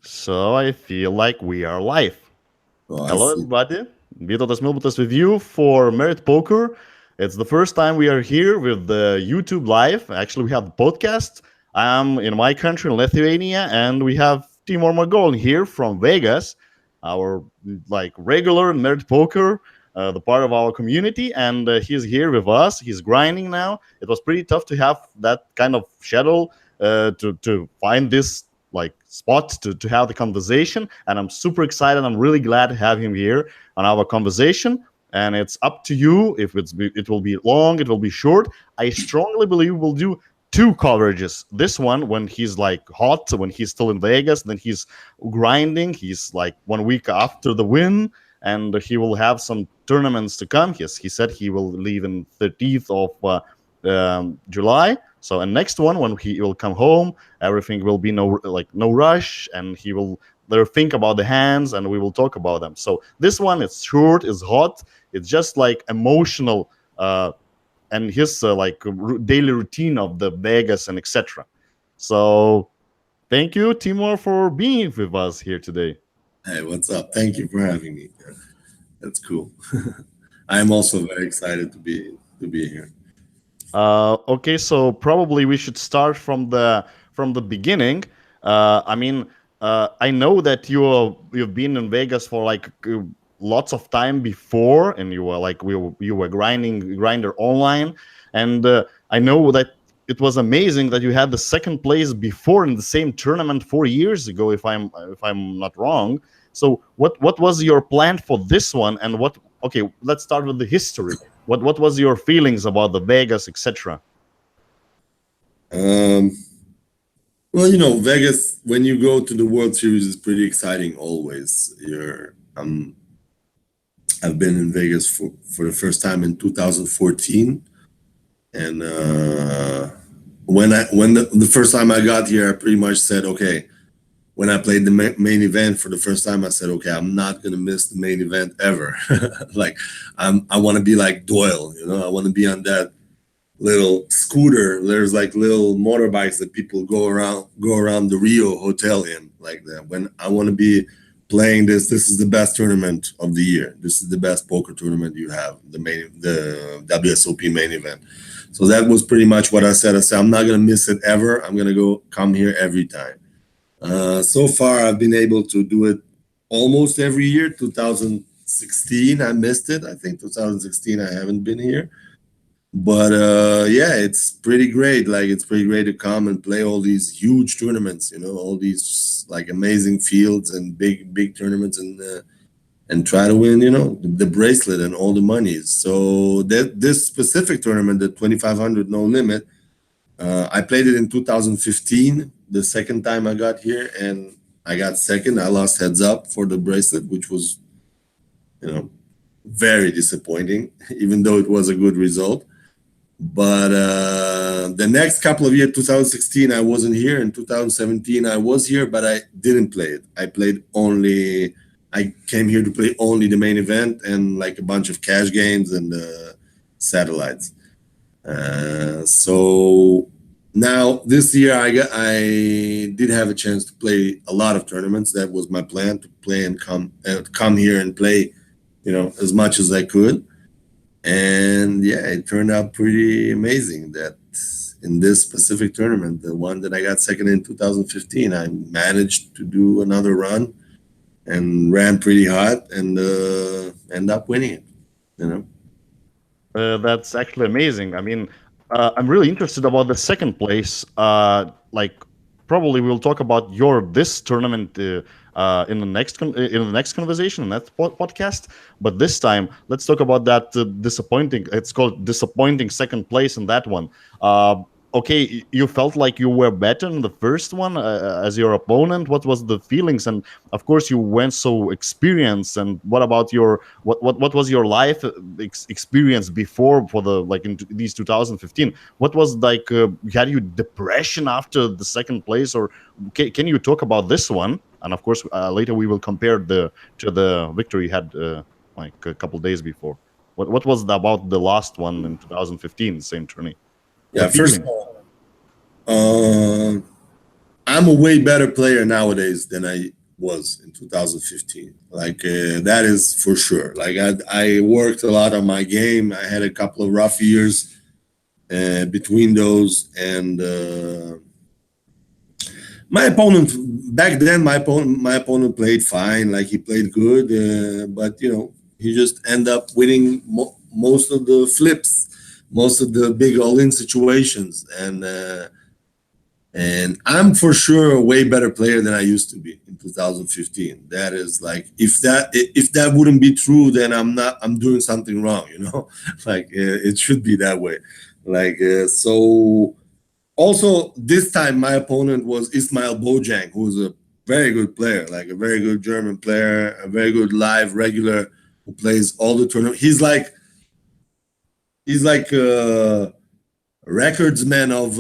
So I feel like we are live. Oh, I Hello, see. everybody. Vytautas Milbutas with you for Merit Poker. It's the first time we are here with the YouTube live. Actually, we have the podcast. I'm in my country, in Lithuania, and we have Timur Margolin here from Vegas, our like regular Merit Poker, the part of our community, and he's here with us. He's grinding now. It was pretty tough to have that kind of schedule to find this like spot to have the conversation, and I'm super excited. I'm really glad to have him here on our conversation, and it's up to you if it will be long, it will be short. I strongly believe we'll do two coverages. This one when he's like hot, when he's still in Vegas, then he's grinding, he's like 1 week after the win, and he will have some tournaments to come. He said he will leave in 30th of July. So, and next one when he will come home, everything will be no rush, and he will there think about the hands, and we will talk about them. So this one, it's short, it's hot, it's just like emotional, and his daily routine of the Vegas and etc. So thank you, Timur, for being with us here today. Hey, what's up? Thank you for having me. That's cool. I'm also very excited to be here. Okay, so probably we should start from the beginning. I mean, I know that you've been in Vegas for like lots of time before, and you were like you were grinder online, and I know that it was amazing that you had the second place before in the same tournament 4 years ago, if I'm not wrong. So what was your plan for this one, and what? Okay, let's start with the history. What was your feelings about the Vegas, etc.? Um, well, Vegas, when you go to the World Series, is pretty exciting always. I've been in Vegas for the first time in 2014, and when the first time I got here, I pretty much said, okay. When I played the main event for the first time, I said, okay, I'm not gonna miss the main event ever. Like, I want to be like Doyle, I want to be on that little scooter. There's like little motorbikes that people go around the Rio hotel in, like that. When I want to be playing this is the best tournament of the year. This is the best poker tournament you have, the WSOP main event. So that was pretty much what I said. I said, I'm not gonna miss it ever. I'm gonna come here every time. So far, I've been able to do it almost every year. 2016, I missed it. I think 2016, I haven't been here. But yeah, it's pretty great. Like, it's pretty great to come and play all these huge tournaments. All these like amazing fields and big tournaments, and try to win. The bracelet and all the monies. So that this specific tournament, the 2500 no limit, I played it in 2015, the second time I got here, and I got second. I lost heads up for the bracelet, which was, very disappointing, even though it was a good result. But the next couple of years, 2016, I wasn't here. In 2017, I was here, but I didn't play it. I came here to play only the main event and like a bunch of cash games and satellites. So now this year I did have a chance to play a lot of tournaments. That was my plan, to play and come here and play, as much as I could. And yeah, it turned out pretty amazing that in this specific tournament, the one that I got second in 2015, I managed to do another run and ran pretty hot and end up winning it. You know. That's actually amazing. I mean, I'm really interested about the second place. Like, probably we'll talk about your this tournament in the next conversation in that podcast. But this time, let's talk about that disappointing. It's called disappointing second place in that one. Okay, you felt like you were better in the first one as your opponent. What was the feelings? And of course, you went so experienced. And what about what was your life experience before for the like in these 2015? What was like? Had you depression after the second place, or can you talk about this one? And of course, later we will compare the victory you had like a couple days before. What was about the last one in 2015, the same tourney? The Yeah, first of feeling. all, uh, I'm a way better player nowadays than I was in 2015. That is for sure. I worked a lot on my game. I had a couple of rough years between those, and my opponent back then, my opponent played fine. Like he played good, but he just ended up winning most of the flips, most of the big all-in situations, and I'm for sure a way better player than I used to be in 2015. That is like, if that wouldn't be true, then I'm doing something wrong, it should be that way. So also this time my opponent was Ismail Bojang, who's a very good player, like a very good German player, a very good live regular who plays all the tournament. He's like recordsman of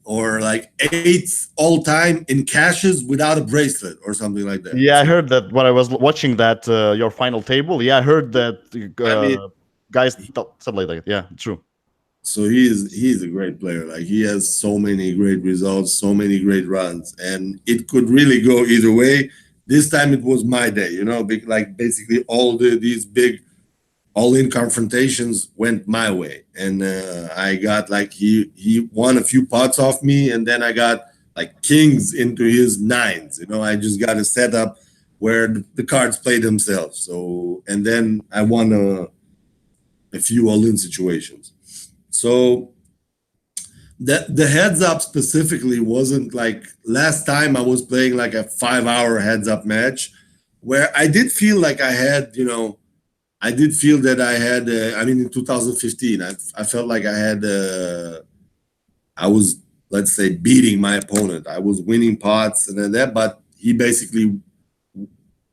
or like eighth all time in cashes without a bracelet or something like that. Yeah, I So heard that when I was watching that your final table. Yeah, I heard that I mean, guys said like that. Yeah, true. so he's a great player. Like he has so many great results, so many great runs, and it could really go either way. This time it was my day, like basically all these big all-in confrontations went my way, and I got like he won a few pots off me, and then I got like kings into his nines. I just got a setup where the cards play themselves. So, and then I won a few all-in situations. So that the heads up specifically wasn't like last time I was playing like a 5-hour heads up match where I did feel like I had, I did feel that I had, in 2015, I felt like I was, let's say, beating my opponent. I was winning pots and then that, but he basically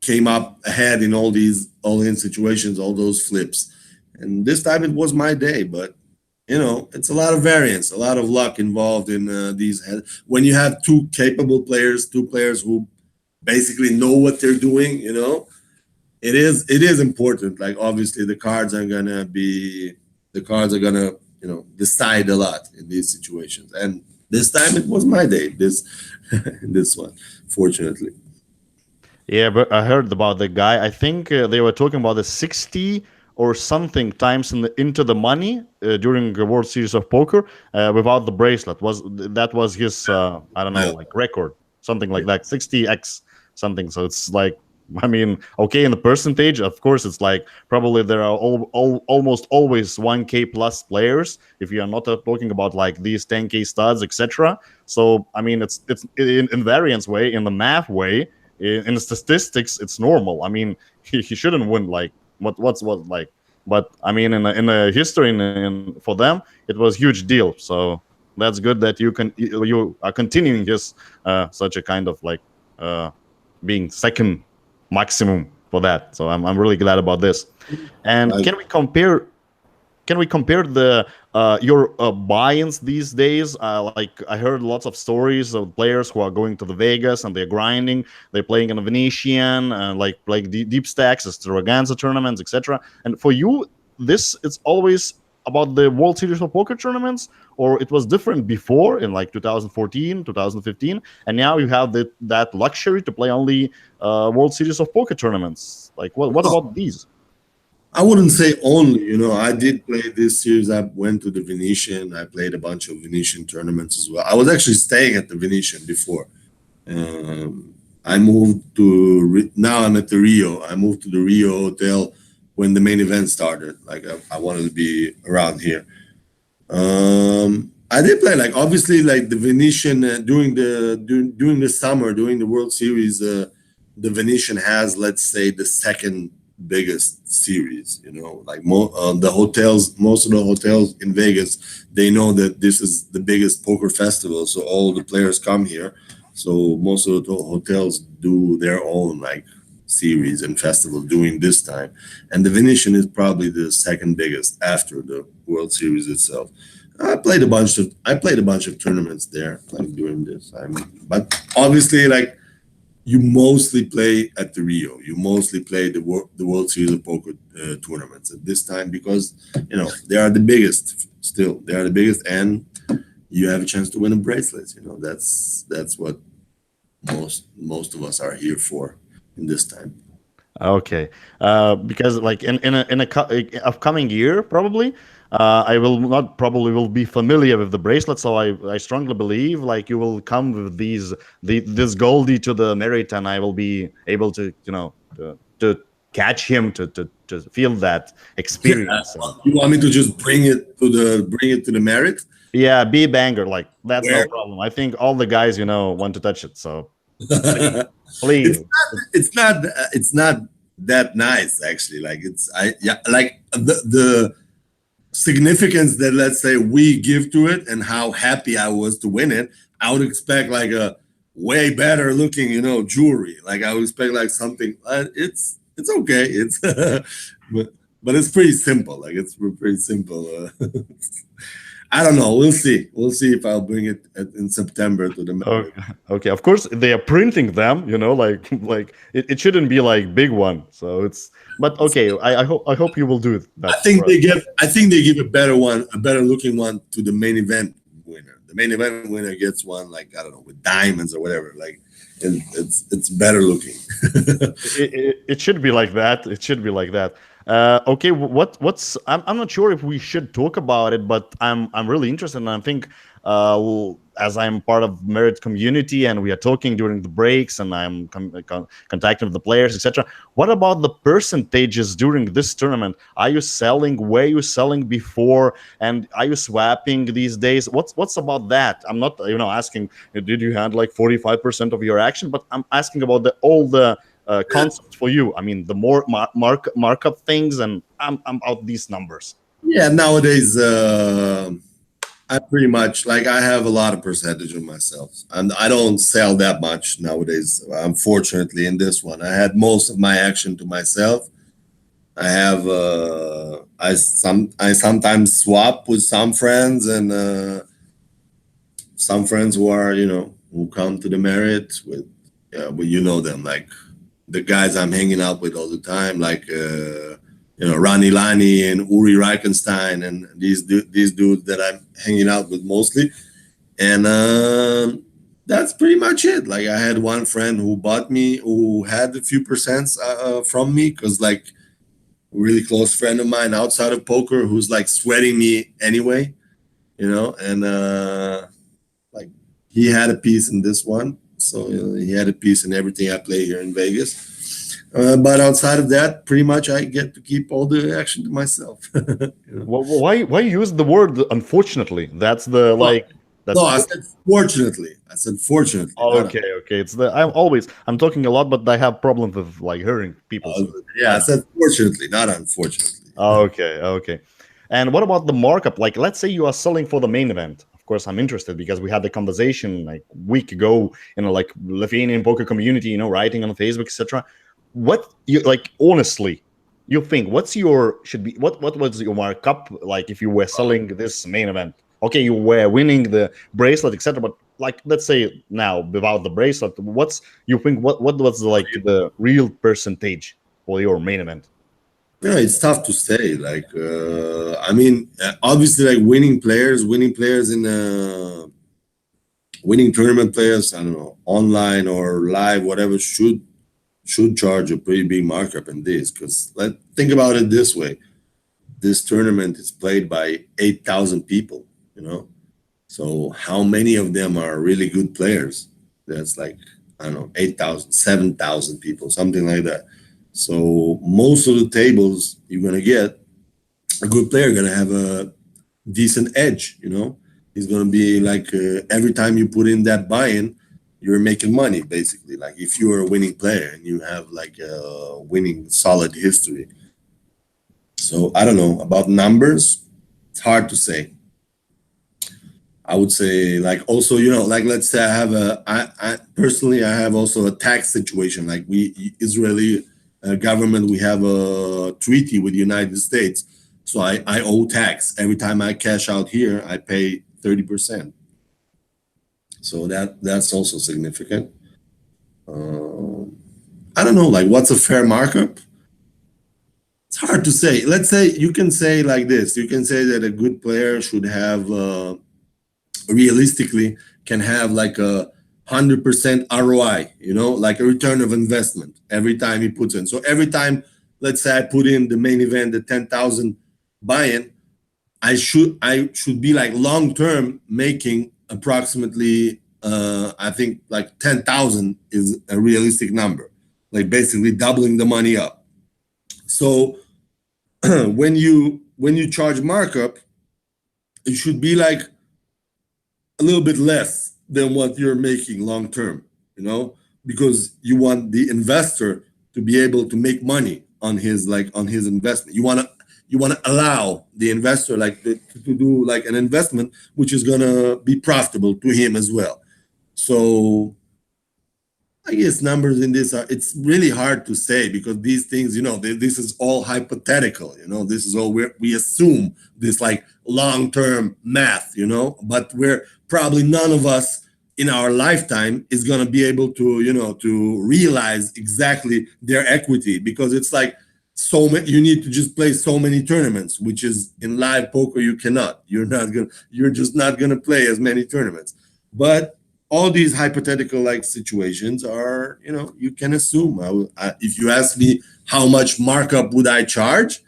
came up ahead in all these all-in situations, all those flips. And this time it was my day, but it's a lot of variance, a lot of luck involved in these. When you have two capable players, two players who basically know what they're doing, it is important. Like obviously the cards are gonna decide a lot in these situations. And this time it was my day. This one, fortunately. Yeah, but I heard about the guy. I think they were talking about the 60 or something times into the money during the World Series of Poker without the bracelet. That was his I don't know, Yeah. like record, something like Yeah. that, 60x something. So it's like, okay, in the percentage, of course, it's like probably there are almost always 1K plus players if you are not talking about like these 10K studs, etc. So it's in variance way, in the math way, in the statistics, it's normal. He shouldn't win like what's what like, but in the history, for them it was huge deal. So that's good that you are continuing his such a kind of like uh being second maximum for that. So I'm really glad about this. And Like, can we compare the your buy-ins these days? Like I heard lots of stories of players who are going to the Vegas and they're grinding, they're playing in the Venetian, like deep stacks, extravaganza tournaments, etc. And for you, this it's always about the World Series of Poker tournaments, or it was different before in like 2014, 2015, and now you have that luxury to play only World Series of Poker tournaments. Like what oh, about these? I wouldn't say only, I did play this series. I went to the Venetian. I played a bunch of Venetian tournaments as well. I was actually staying at the Venetian before. I moved now I'm at the Rio. I moved to the Rio hotel when the main event started. Like I wanted to be around here. I did play like obviously like the Venetian during the summer during the World Series. The Venetian has, let's say, the second biggest series. Like most of the hotels in Vegas, they know that this is the biggest poker festival, so all the players come here. So most of the hotels do their own like series and festival during this time, and the Venetian is probably the second biggest after the World Series itself. I played a bunch of tournaments there, like during this time. But obviously, like you mostly play at the Rio. You mostly play the World Series of Poker tournaments at this time because they are the biggest. Still, they are the biggest, and you have a chance to win a bracelet. That's what most of us are here for in this time. Okay, because like in a upcoming year, probably, I will not probably will be familiar with the bracelet. So I strongly believe like you will come with this Goldie to the merit, and I will be able to to catch him to feel that Yeah, experience. And you want me to just bring it to the merit? yeah, be a banger, like that's no Where? problem. I think all the guys want to touch it. So please, it's please. not it's not that nice actually. Like it's I yeah like the significance that, let's say, we give to it and how happy I was to win it. I would expect like a way better looking, jewelry. Like I would expect like something. It's okay. It's but it's pretty simple. Like it's pretty simple. I don't know. We'll see. We'll see if I'll bring it in September to the Okay, merit. okay. Of course, they are printing them. Like like it shouldn't be like big one. So it's but okay. I hope you will do I that think for us. they give. I think they give a better one, a better looking one to the main event winner. The main event winner gets one like, I don't know, with diamonds or whatever. Like it's better looking. It should be like that. It should be like that. Okay, I'm not sure if we should talk about it, but I'm really interested, and I think as I'm part of Merit community, and we are talking during the breaks, and I'm contacting with the players, etc. What about the percentages during this tournament? Are you selling? Were you selling before? And are you swapping these days? What's about that? I'm not asking did you hand like 45% of your action, but I'm asking about all the concept for you. I mean, the more markup things, and I'm out these numbers. Yeah, nowadays I pretty much, like, I have a lot of percentage of myself, and I don't sell that much nowadays. Unfortunately, in this one, I had most of my action to myself. I have I sometimes swap with some friends, and some friends who are, who come to the merit with, yeah, well, them, like the guys I'm hanging out with all the time, like Ronnie Lani and Uri Reichenstein, and these dudes that I'm hanging out with mostly. And that's pretty much it. Like, I had one friend who had a few percents from me, because, like, a really close friend of mine outside of poker, who's like sweating me anyway, and like, he had a piece in this one. So he had a piece in everything I play here in Vegas. But outside of that, pretty much I get to keep all the action to myself. Why use the word unfortunately? That's the No, like no, that's I said fortunately. I said fortunately, not. okay. It's the I'm talking a lot, but I have problems with like hearing people. So Yeah, I said fortunately, not unfortunately. okay. And what about the markup? Like, let's say you are selling for the main event. Of course, I'm interested because we had the conversation like a week ago in a like Lithuanian poker community, writing on Facebook, etc. What you like honestly? You think what's your should be what was your markup like if you were selling this main event? Okay, you were winning the bracelet, etc. But like, let's say now without the bracelet, what's you think what was like the real percentage for your main event? Yeah, it's tough to say. Like, I mean, obviously, like, winning players in winning tournament players, I don't know, online or live, whatever, should charge a pretty big markup in this. Because think about it this way: this tournament is played by 8,000 people. So how many of them are really good players? That's like, I don't know, 8,000, 7,000 people, something like that. So most of the tables you're gonna get, a good player gonna have a decent edge. He's gonna be like, every time you put in that buy-in, you're making money basically. Like, if you're a winning player and you have like a winning solid history. So I don't know about numbers. It's hard to say. I would say, like, also, like, let's say I personally, I have also a tax situation. Like, Israeli government, we have a treaty with the United States. So I owe tax. Every time I cash out here, I pay 30%. So that's also significant. I don't know, like, what's a fair markup? It's hard to say. Let's say, you can say like this. You can say that a good player should have realistically can have like a 100% ROI, like a return of investment every time he puts in. So every time, let's say I put in the main event, the 10,000 buy-in, I should be like long term making approximately I think like 10,000 is a realistic number, like basically doubling the money up. So when you charge markup, it should be like a little bit less than what you're making long term, because you want the investor to be able to make money on his investment. You want to allow the investor to do like an investment which is gonna be profitable to him as well. So I guess numbers in this it's really hard to say, because these things, this is all hypothetical, this is all we assume this like long-term math, but we're probably none of us in our lifetime is going to be able to, to realize exactly their equity, because it's like so many, you need to just play so many tournaments, which is in live poker, you're just not going to play as many tournaments. But all these hypothetical like situations are, you can assume. If you ask me how much markup would I charge,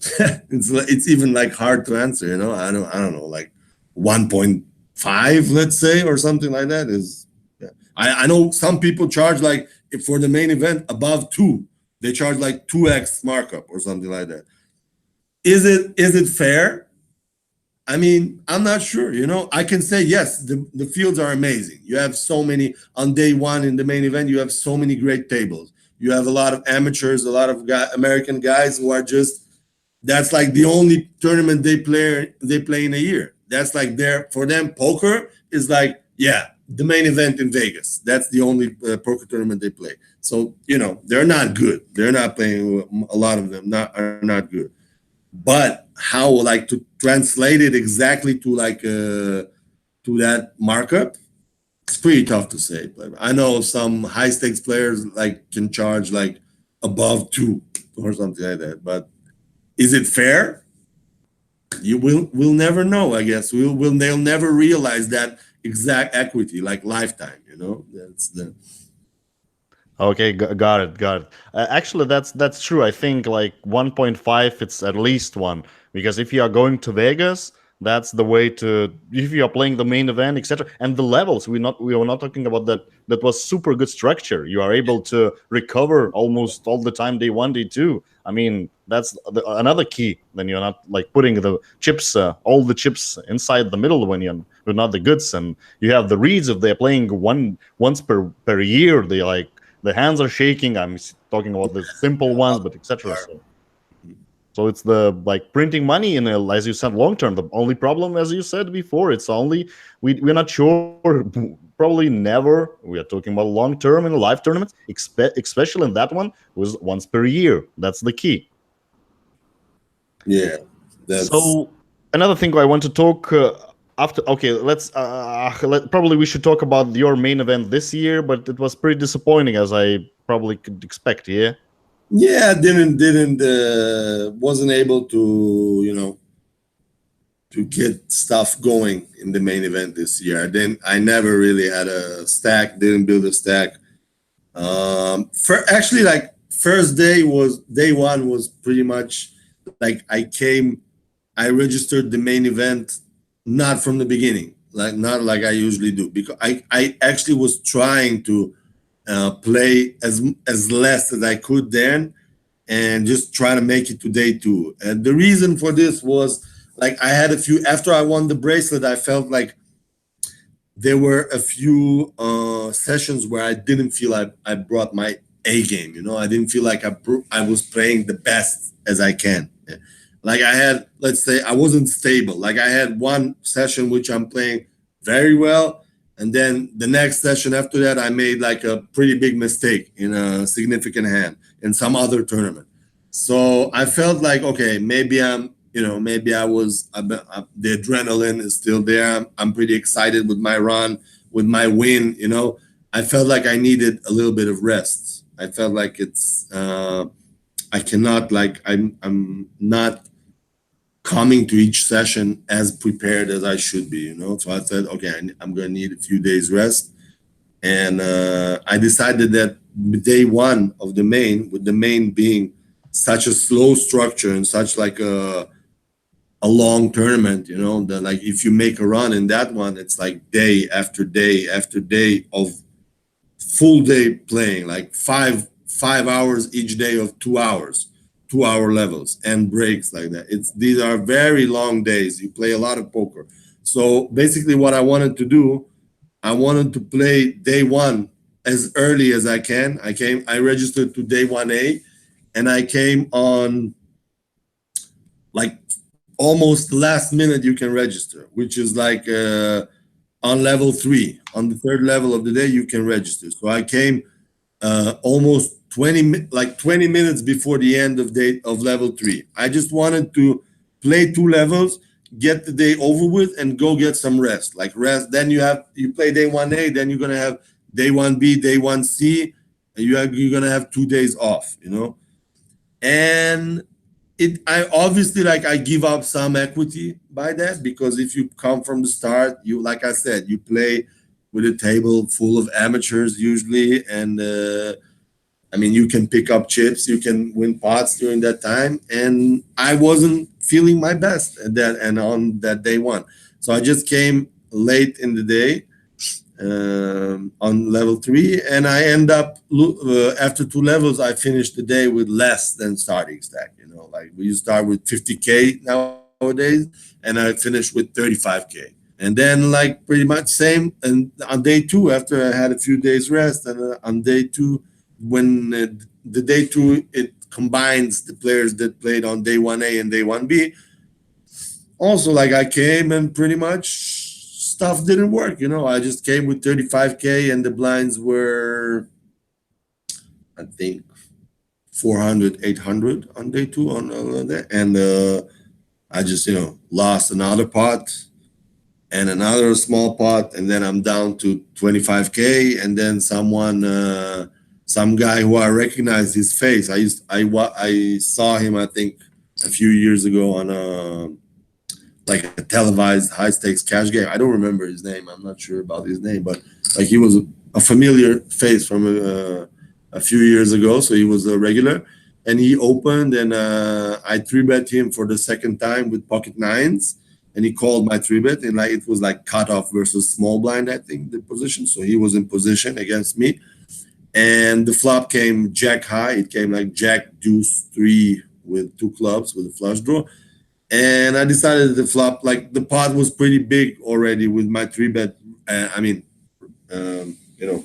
it's even like hard to answer. I don't know, like 1.5, let's say, or something like that is. Yeah. I know some people charge like, if for the main event above 2, they charge like 2x markup or something like that. Is it fair? I mean, I'm not sure. I can say yes, the fields are amazing. You have so many on day one in the main event. You have so many great tables. You have a lot of amateurs, a lot of American guys who are just, that's like the only tournament they play in a year. That's like for them, poker is like, yeah, the main event in Vegas. That's the only poker tournament they play. So they're not good. They're not playing. A lot of them are not good. But how like to translate it exactly to like to that markup, it's pretty tough to say. But I know some high stakes players like can charge like above 2 or something like that. But is it fair? We'll never know. I guess they'll never realize that exact equity like lifetime. That's the. Okay, got it, got it. Actually, that's true. I think like 1.5, it's at least one, because if you are going to Vegas, that's the way to. If you are playing the main event, etc., and the levels, we were not talking about that. That was super good structure. You are able to recover almost all the time, day one, day two. I mean, that's another key. Then you're not like putting the chips, all the chips inside the middle when you're not the goods, and you have the reads. If they're playing once per year, they like the hands are shaking. I'm talking about the simple ones, but etc. So it's the like printing money in a, as you said, long term. The only problem, as you said before, it's only we're not sure. Probably never. We are talking about long term in live tournaments, especially in that one was once per year. That's the key. Yeah, that's. So another thing I want to talk after. Okay, probably we should talk about your main event this year, but it was pretty disappointing, as I probably could expect. Yeah. Yeah, didn't wasn't able to to get stuff going in the main event this year. Then I never really had a stack. Didn't build a stack. For actually, like first day one was pretty much like I registered the main event not from the beginning, like not like I usually do, because I actually was trying to play as less as I could then, and just try to make it to day two. And the reason for this was like I had a few after I won the bracelet. I felt like there were a few sessions where I didn't feel I brought my A game. I didn't feel like I was playing the best as I can. Like I had, let's say, I wasn't stable. Like I had one session which I'm playing very well, and then the next session after that, I made like a pretty big mistake in a significant hand in some other tournament. So I felt like, okay, maybe maybe the adrenaline is still there. I'm pretty excited with my run, with my win. I felt like I needed a little bit of rest. I felt like I cannot, like I'm not coming to each session as prepared as I should be, you know. So I said, okay, I'm going to need a few days rest. And I decided that day one of the main, with the main being such a slow structure and such like a long tournament, you know, that like if you make a run in that one, it's like day after day after day of full day playing, like five hours each day of 2 hours, 2 hour levels and breaks like that. It's these are very long days. You play a lot of poker. So basically what I wanted to do, I wanted to play day one as early as I can. I registered to day 1A and I came on like almost the last minute you can register, which is like on level 3. On the third level of the day, you can register. So I came almost 20 minutes before the end of day of level 3. I just wanted to play 2 levels, get the day over with, and go get some rest. Like rest. Then you play day 1A, then you're gonna have day 1B, day 1C, and you're gonna have 2 days off, you know. And I obviously, like, I give up some equity by that, because if you come from the start, you, like I said, you play with a table full of amateurs usually, and I mean, you can pick up chips, you can win pots during that time, and I wasn't feeling my best at that and on that day one. So I just came late in the day on level 3, and I end up after 2 levels, I finished the day with less than starting stack. You know, like we start with 50K nowadays, and I finished with 35K. And then, like, pretty much same. And on day 2, after I had a few days rest, and on day 2, when the day 2, it combines the players that played on day 1A and day 1B. Also, like, I came and pretty much stuff didn't work. You know, I just came with 35K and the blinds were, I think, 400, 800 on day 2 on that. And I just, you know, lost another pot and another small pot, and then I'm down to 25K. And then some guy who I recognize his face, I saw him, I think, a few years ago on like a televised high stakes cash game. I don't remember his name. I'm not sure about his name, but like he was a familiar face from a few years ago. So he was a regular, and he opened, and I 3-bet him for the second time with pocket nines, and he called my 3-bet, and like it was like cutoff versus small blind, I think, the position. So he was in position against me, and the flop came jack high. It came like jack deuce 3 with 2 clubs with a flush draw. And I decided to flop. Like the pot was pretty big already with my 3-bet. I mean, you know,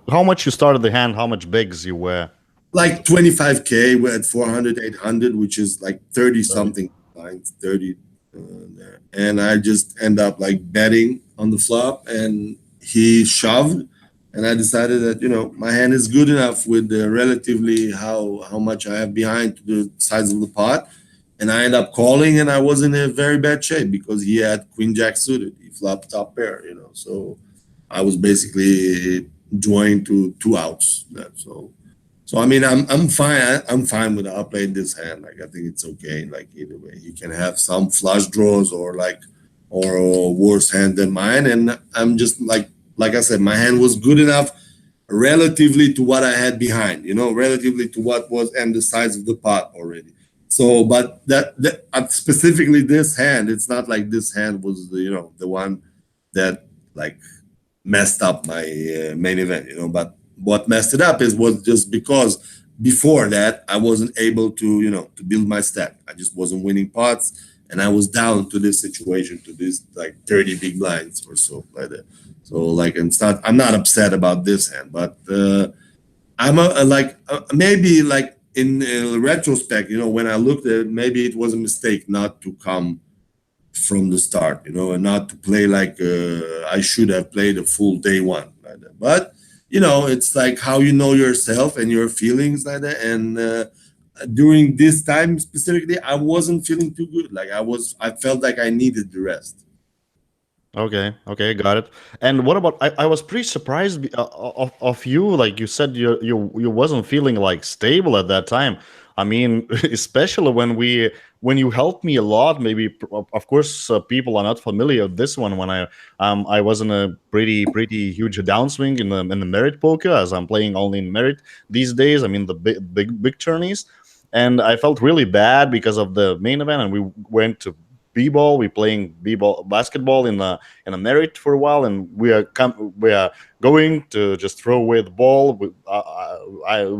How much you started the hand? How much bigs you were? like 25K. We're at 400, 800, which is like 30 something lines, 30 there. And I just end up like betting on the flop, and he shoved. And I decided that, you know, my hand is good enough with relatively how much I have behind to the size of the pot. And I ended up calling, and I was in a very bad shape because he had queen jack suited. He flopped top pair, you know. So I was basically drawing to 2 outs. So I mean, I'm fine. I'm fine with I played this hand. Like I think it's okay. Like either way, he can have some flush draws or a worse hand than mine. And I'm just like I said, my hand was good enough relatively to what I had behind. You know, relatively to what was and the size of the pot already. So, but that specifically this hand, it's not like this hand was the one that like messed up my main event, you know. But what messed it up was just because before that I wasn't able to to build my stack. I just wasn't winning pots, and I was down to this situation, to this like 30 big blinds or so like that. So like, I'm not upset about this hand, but I'm maybe like. In retrospect, when I looked at it, maybe it was a mistake not to come from the start, and not to play like I should have played a full day one like that. But it's like how you know yourself and your feelings like that. And during this time specifically, I wasn't feeling too good. Like I felt like I needed the rest. Okay, got it. And what about? I was pretty surprised of you. Like you said, you wasn't feeling like stable at that time. I mean, especially when you helped me a lot. Maybe of course people are not familiar with this one. When I was in a pretty huge downswing in the merit poker, as I'm playing only in merit these days. I mean the big tourneys, and I felt really bad because of the main event, and we went to b-ball. We playing b-ball basketball in a merit for a while, and we are going to just throw away the ball.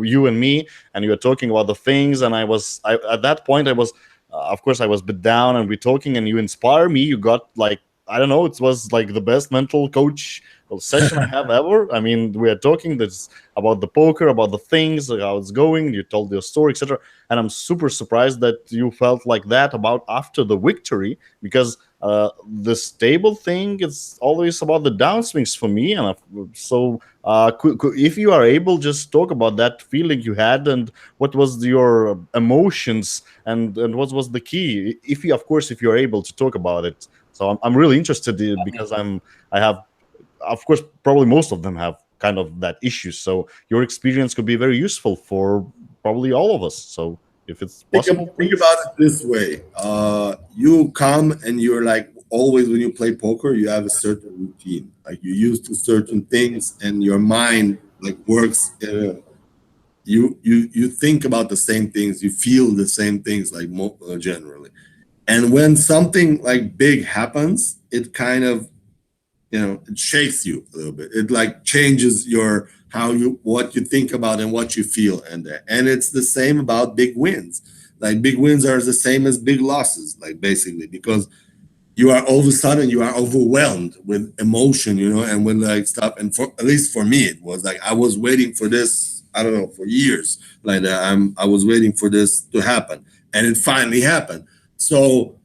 You and me, and you were talking about the things, and at that point I was, of course, I was a bit down, and we're talking, and you inspire me. You got like, I don't know, it was like the best mental coach session I have ever. I mean, we are talking this about the poker, about the things, like how it's going. You told your story, etc. And I'm super surprised that you felt like that about after the victory, because the stable thing is always about the downswings for me. And so, if you are able, just talk about that feeling you had, and what was your emotions, and what was the key, if you, of course, if you're able to talk about it. So I'm really interested because I have, of course, probably most of them have kind of that issue. So your experience could be very useful for probably all of us. So if it's possible, Think please. about it this way. You come and you're like always when you play poker, you have a certain routine. Like you used to certain things, and your mind like works. You think about the same things, you feel the same things like generally. And when something like big happens, it kind of, it shakes you a little bit. It like changes your how you what you think about and what you feel, and it's the same about big wins. Like big wins are the same as big losses, like basically, because you are all of a sudden you are overwhelmed with emotion, and with like stuff. And for at least for me, it was like I was waiting for this, I don't know, for years. Like I was waiting for this to happen, and it finally happened. So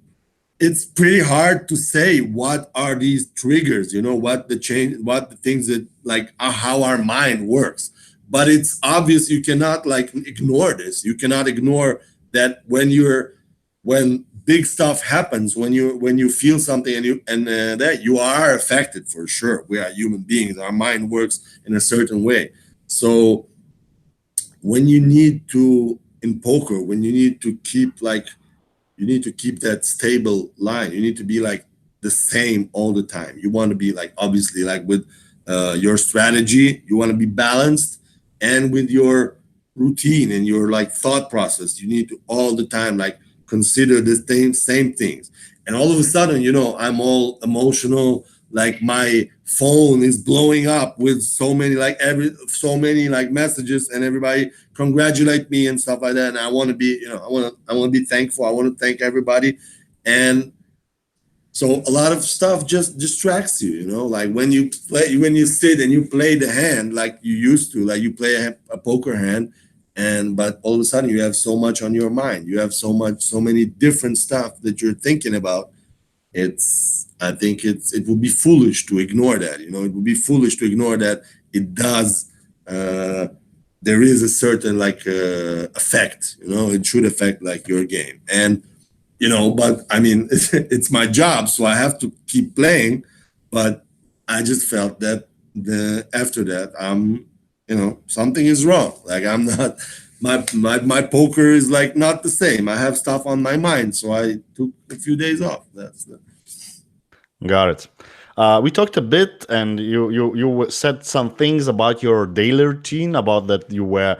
it's pretty hard to say what are these triggers, what the change, what the things that like how our mind works. But it's obvious you cannot like ignore this. You cannot ignore that when big stuff happens, when you feel something, and that you are affected for sure. We are human beings. Our mind works in a certain way. So when you need to in poker, when you need to keep that stable line. You need to be like the same all the time. You want to be like, obviously, like with your strategy, you want to be balanced, and with your routine and your like thought process, you need to all the time like consider the same things. And all of a sudden, I'm all emotional. Like my phone is blowing up with so many like messages, and everybody congratulate me and stuff like that. And I want to be, I want to be thankful. I want to thank everybody. And so a lot of stuff just distracts you, like when you sit and you play the hand like you used to, like you play a poker hand, but all of a sudden you have so much on your mind. You have so many different stuff that you're thinking about. I think it would be foolish to ignore that. It would be foolish to ignore that. It does. Uh, there is a certain like effect. It should affect like your game, and but I mean, it's my job, so I have to keep playing. But I just felt that the after that, something is wrong. Like I'm not, my poker is like not the same. I have stuff on my mind, so I took a few days off. Got it. We talked a bit, and you said some things about your daily routine. About that, you were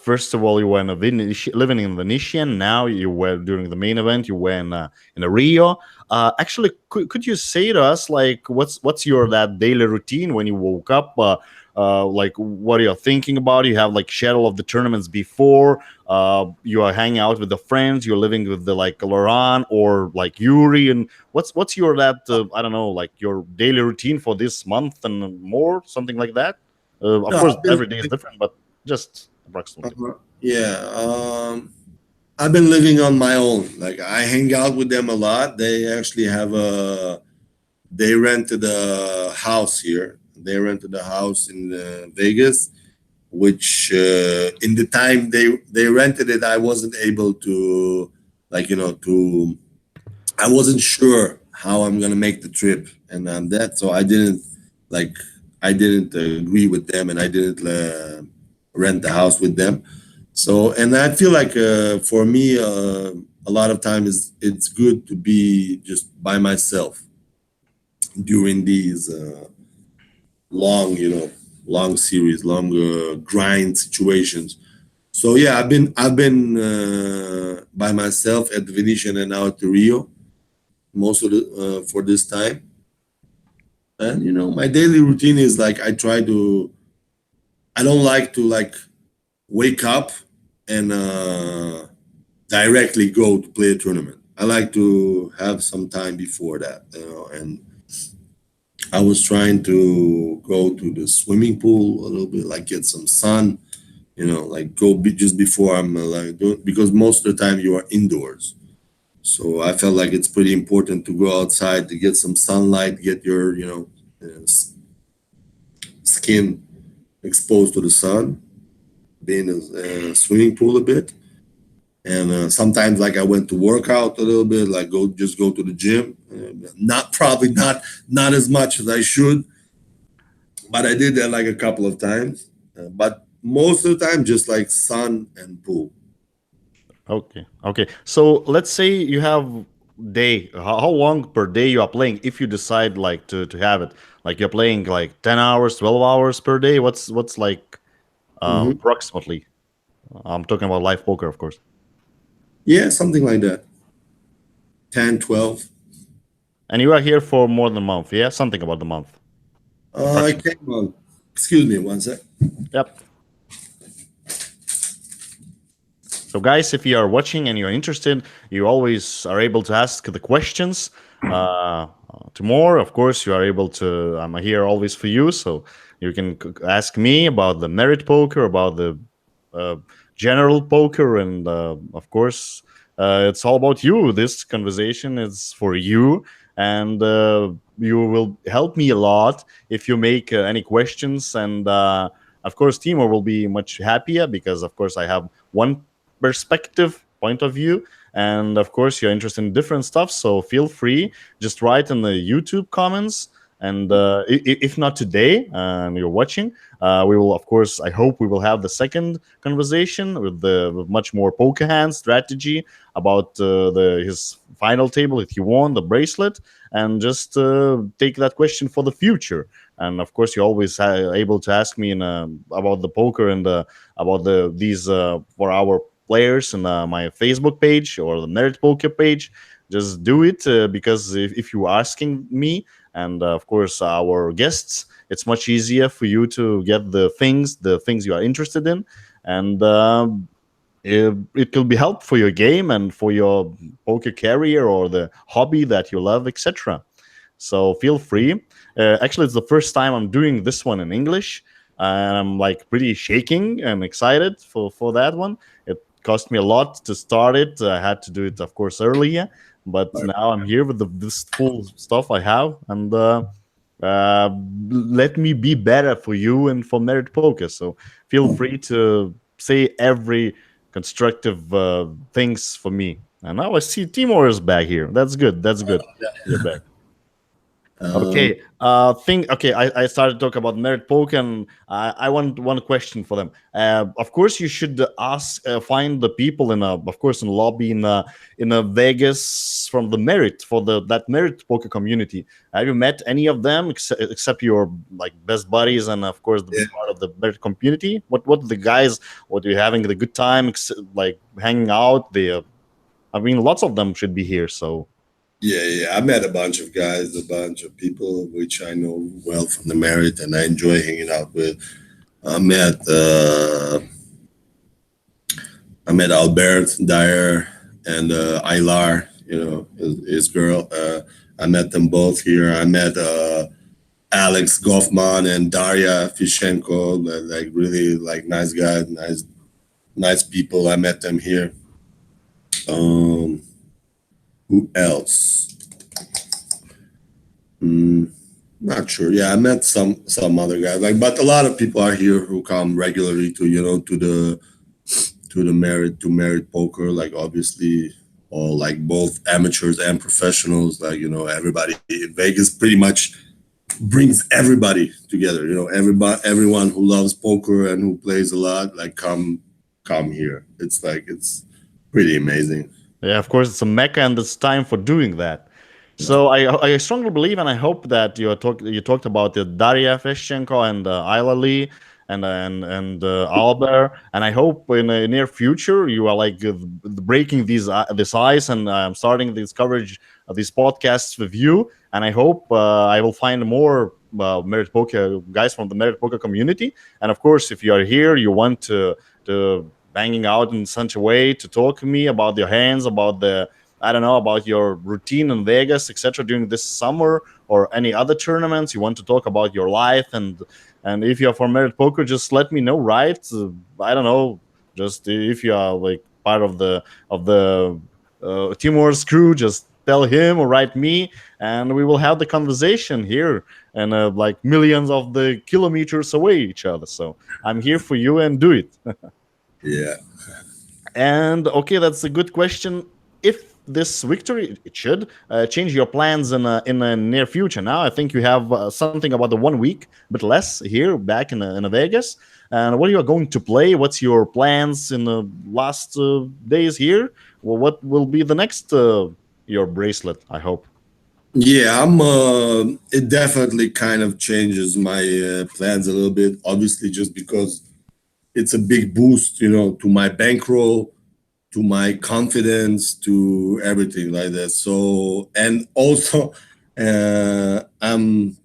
first of all you were living in Venetian. Now you were during the main event. You were in a Rio. Actually, could you say to us like what's your that daily routine when you woke up? Like what are you thinking about? You have like schedule of the tournaments before. You are hanging out with the friends. You're living with the like Laurent or like Yuri, and what's your that I don't know, like your daily routine for this month and more, something like that. Of No, course, every day is different, but just approximately. yeah. I've been living on my own. Like I hang out with them a lot. They actually they rented a house here. They rented a house in Vegas, which in the time they rented it, I wasn't able to, like, to, I wasn't sure how I'm gonna make the trip, and that, so like, I didn't agree with them, and I didn't rent the house with them. So, and I feel like for me, a lot of time is it's good to be just by myself during these long, long series, long grind situations. So yeah, I've been by myself at the Venetian and now at the Rio most of the for this time. And my daily routine is like I don't like to like wake up and directly go to play a tournament. I like to have some time before that, and I was trying to go to the swimming pool a little bit, like get some sun, like just before I'm like doing, because most of the time you are indoors. So I felt like it's pretty important to go outside to get some sunlight, get your, skin exposed to the sun, be in a swimming pool a bit. And sometimes, like I went to work out a little bit, like go to the gym. Not probably not as much as I should, but I did that like a couple of times. But most of the time, just like sun and pool. Okay. Okay. So let's say you have day. How long per day you are playing? If you decide like to have it, like you're playing like 10 hours, 12 hours per day. What's like Hmm. approximately? I'm talking about live poker, of course. Yeah, something like that. 10, 12. And you are here for more than a month. Yeah, something about the month, I approximately. came on. Excuse me one sec. Yep. So, guys, if you are watching and you're interested, you always are able to ask the questions. To more, of course, you are able to. I'm here always for you, so you can ask me about the merit poker, about the uh, general poker, and of course, it's all about you. This conversation is for you, and you will help me a lot if you make any questions. And of course, Timur will be much happier because, of course, I have one perspective point of view, and of course you're interested in different stuff, so feel free, just write in the YouTube comments. And if not today and you're watching, we will, of course, I hope we will have the second conversation with much more poker hand strategy about the his final table if he won the bracelet, and just take that question for the future. And of course you're always able to ask me in about the poker and about these for our players in my Facebook page or the Merit Poker page. Just do it because if you're asking me and of course our guests, it's much easier for you to get the things you are interested in, and it will be help for your game and for your poker career or the hobby that you love, etc. So feel free. Actually, it's the first time I'm doing this one in English, and I'm like pretty shaking and excited for that one. It cost me a lot to start it. I had to do it, of course, earlier, but now I'm here with this full stuff I have, and uh, let me be better for you and for Merit Poker. So feel free to say every constructive things for me. And now I see Timor is back here. That's good. That's good. You're back. Um, Okay. Think. Okay. I started to talk about merit poker, and I want one question for them. Of course, you should ask, find the people in a, of course, in lobby in a Vegas from the merit for that merit poker community. Have you met any of them except your like best buddies and of course the yeah, part of the merit community? What the guys? What are you having the good time? Like hanging out? I mean, lots of them should be here. So yeah. I met a bunch of guys, a bunch of people which I know well from the merit, and I enjoy hanging out with. I met uh, I met Albert Dyer and Ilar, his girl. I met them both here. I met Alex Goffman and Daria Fishenko, like really like nice guys, nice people. I met them here. Um, who else? Mm, not sure. Yeah, I met some other guys. Like, but a lot of people are here who come regularly to to merit poker. Like obviously, all like both amateurs and professionals. Like everybody in Vegas pretty much brings everybody together. Everybody, everyone who loves poker and who plays a lot, like come here. It's pretty amazing. Yeah, of course, it's a mecca, and it's time for doing that. So I strongly believe, and I hope that you talked about the Daria Feshchenko and Ayla Lee and Albert, and I hope in the near future you are like breaking this ice, and starting this coverage of these podcasts with you. And I hope I will find more Merit Poker guys from the Merit Poker community. And of course, if you are here, you want to banging out in such a way to talk to me about your hands, about the I don't know about your routine in Vegas, etc. during this summer or any other tournaments. You want to talk about your life and if you're from Merit Poker, just let me know. Right? I don't know. Just if you are like part of the Timur's crew, just tell him or write me, and we will have the conversation here and like millions of the kilometers away each other. So I'm here for you and do it. Yeah. And okay, that's a good question. If this victory, it should change your plans in the near future. Now, I think you have something about the 1 week, but less here back in Vegas. And what you are going to play? What's your plans in the last days here? Well, what will be the next your bracelet? I hope. Yeah, I'm. It definitely kind of changes my plans a little bit. Obviously, just because it's a big boost, to my bankroll, to my confidence, to everything like that. So, and also, I'm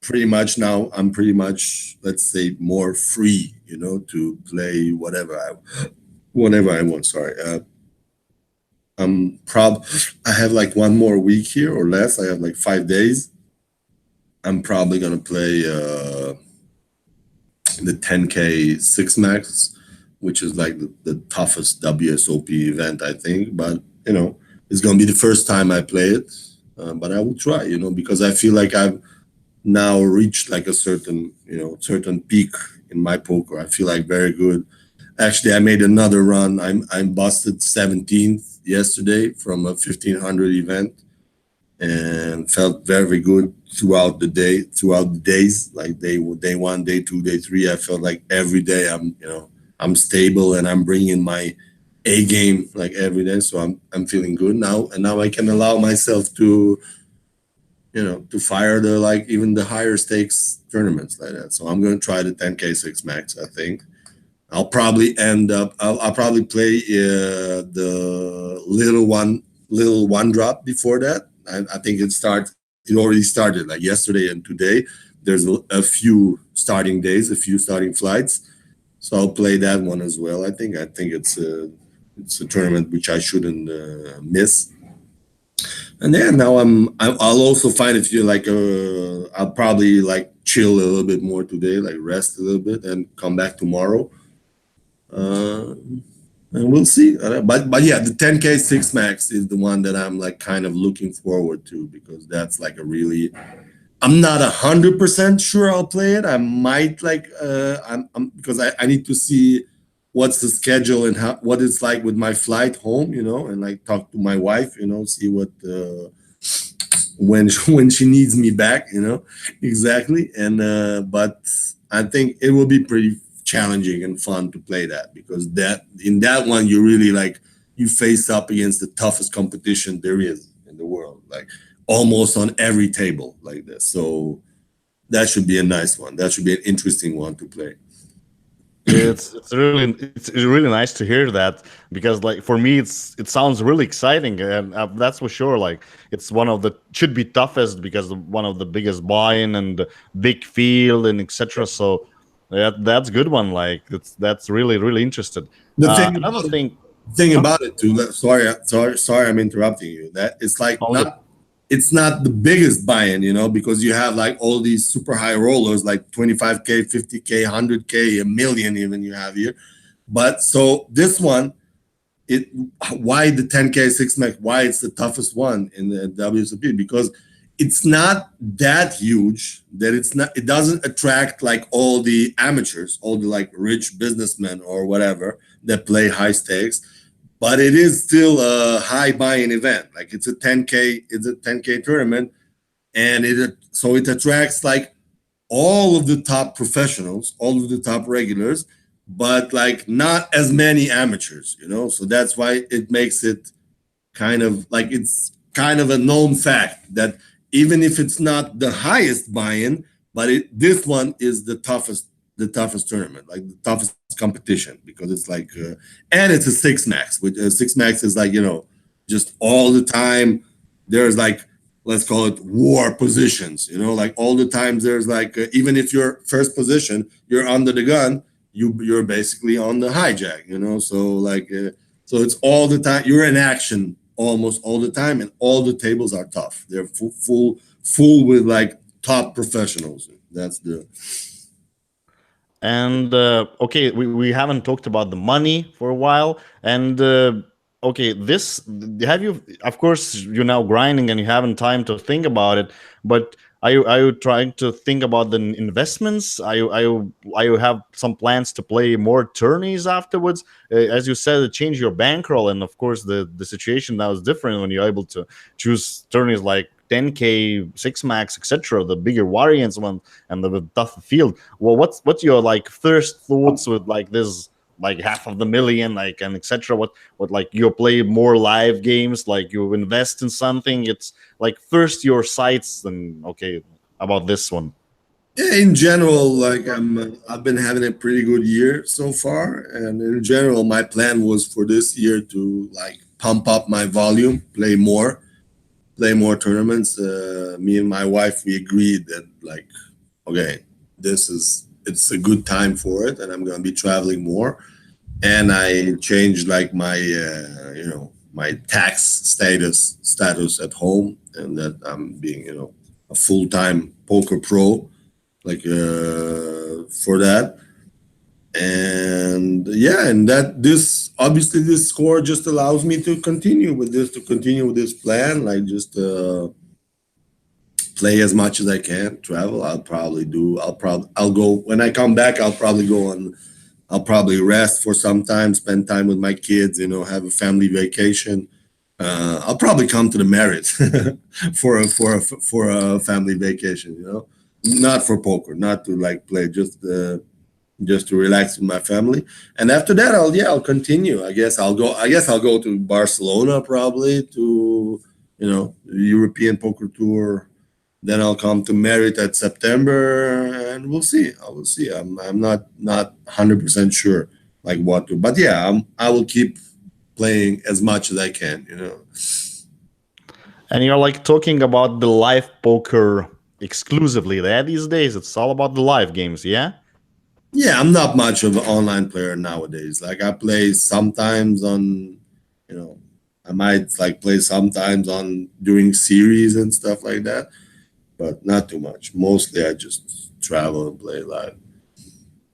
pretty much now. I'm pretty much, let's say, more free, to play whatever I want. Sorry. I have like one more week here or less. I have like 5 days. I'm probably gonna play the 10K six max, which is like the toughest WSOP event, I think. But it's gonna be the first time I play it. But I will try, because I feel like I've now reached like a certain peak in my poker. I feel like very good. Actually, I made another run. I'm busted 17th yesterday from a 1500 event, and felt very good throughout the days, like day one, day two, day three. I felt like every day I'm stable and I'm bringing my A game like every day. So I'm feeling good now, and now I can allow myself to fire the like even the higher stakes tournaments like that. So I'm gonna try the 10K six max. I think I'll probably end up. I'll probably play the little one drop before that. I think it starts. It already started like yesterday and today. There's a few starting days, a few starting flights. So I'll play that one as well. I think it's a tournament which I shouldn't miss. And yeah, now I'll also find if you like. I'll probably like chill a little bit more today, like rest a little bit, and come back tomorrow. Uh, and we'll see. But yeah, the 10K six max is the one that I'm like kind of looking forward to, because that's like a really. I'm not 100% sure I'll play it. I might like. I'm because I need to see what's the schedule and what it's like with my flight home, and like talk to my wife, see what when she needs me back, exactly. And but I think it will be pretty challenging and fun to play that, because that in that one you really like you face up against the toughest competition there is in the world, like almost on every table like this. So that should be a nice one. That should be an interesting one to play. It's really nice to hear that, because like for me it sounds really exciting, and that's for sure. Like it's one of the should be toughest, because one of the biggest buy-in and big field and etc. So that's good one. Like that's really interested. The thing Another about thing, thing huh? about it too. Sorry, I'm interrupting you. That it's like All good. not. It's not the biggest buy-in, because you have like all these super high rollers, like 25K, 50K, 100K, a million even you have here. But so this one, it why the 10K six max? Why it's the toughest one in the WSOP? Because it's not that huge that it doesn't attract like all the amateurs, all the like rich businessmen or whatever that play high stakes, but it is still a high buy-in event. Like it's a 10K tournament, and it attracts like all of the top professionals, all of the top regulars, but like not as many amateurs, you know. So that's why it makes it kind of like it's kind of a known fact that even if it's not the highest buy-in, but this one is the toughest tournament, like the toughest competition because it's like, and it's a six max, which six max is like, you know, just all the time. There's like, let's call it war positions, you know, like all the times there's like, even if you're first position, you're under the gun, you're basically on the hijack, you know. So like, so it's all the time. You're in action almost all the time, and all the tables are tough. They're full with like top professionals. That's the And okay, we haven't talked about the money for a while. And okay, this have you? Of course, you're now grinding and you haven't time to think about it. But are you trying to think about the investments? Are you have some plans to play more tourneys afterwards? As you said, it changed your bankroll, and of course, the situation now is different when you're able to choose tourneys like 10K, six max, etc. The bigger variants one and the tougher field. Well, what's your like first thoughts with like this, like half of the million, like, and etc. What like you play more live games, like you invest in something. It's like first your sights and okay about this one. yeah. In general, like I've been having a pretty good year so far, and in general, my plan was for this year to like pump up my volume, play more tournaments. Me and my wife, we agreed that like, okay, it's a good time for it, and I'm gonna be traveling more. And I changed like my my tax status at home, and that I'm being, you know, a full time poker pro, like for that. And yeah, and that this obviously this score just allows me to continue with this plan, like just play as much as I can, travel. I'll go when I come back. I'll probably rest for some time, spend time with my kids, you know, have a family vacation. I'll probably come to the Merit for a family vacation, you know, not for poker, not to like play, just to relax with my family. And after that, I'll continue. I guess I'll go to Barcelona probably to, you know, the European Poker Tour. Then I'll come to Merit at September, and we'll see. I will see. I'm not 100% sure like what to, but yeah, I will keep playing as much as I can. You know. And you're like talking about the live poker exclusively. There these days, it's all about the live games. Yeah. Yeah, I'm not much of an online player nowadays. Like I play sometimes on, you know, I might like play sometimes on doing series and stuff like that, but not too much. Mostly I just travel and play live.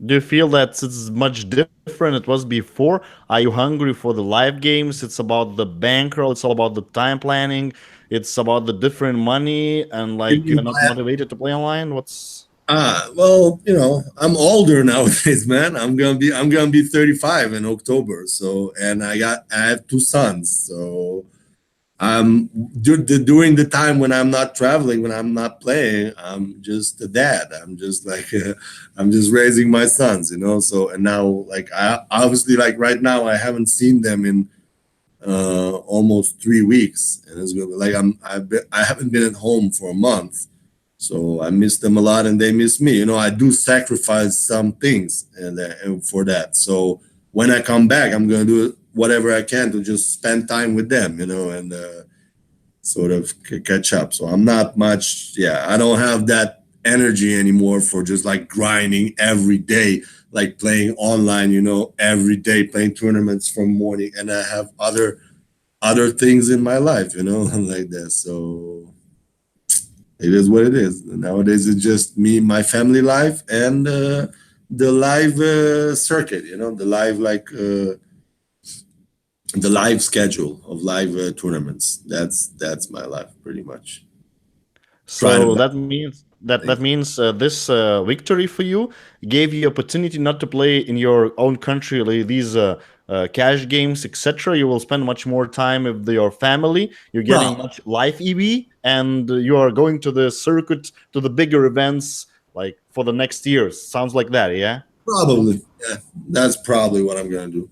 Do you feel that it's much different it was before? Are you hungry for the live games? It's about the bankroll. It's all about the time planning. It's about the different money, and You like you're mean not motivated to play online. What's well, you know, I'm older nowadays, man. I'm gonna be 35 in October. So, and I have two sons. So, I'm during the time when I'm not traveling, when I'm not playing, I'm just a dad. I'm just like I'm just raising my sons, you know. So, and now like I obviously like right now I haven't seen them in almost 3 weeks, and it's gonna be like I haven't been at home for a month, so I miss them a lot, and they miss me. You know, I do sacrifice some things and for that. So when I come back, I'm gonna do whatever I can to just spend time with them. You know, and sort of catch up. So I'm not much. Yeah, I don't have that energy anymore for just like grinding every day, like playing online. You know, every day playing tournaments from morning, and I have other things in my life. You know, like that. So it is what it is. Nowadays, it's just me, my family life, and the live circuit. You know, the live schedule of live tournaments. That's my life pretty much. Trying to so that means that balance. means this victory for you gave you opportunity not to play in your own country like these cash games, etc. You will spend much more time with your family. You're getting Well, much live EV, and you are going to the circuit to the bigger events like for the next years. Sounds like that, yeah. Probably, yeah. That's probably what I'm gonna do.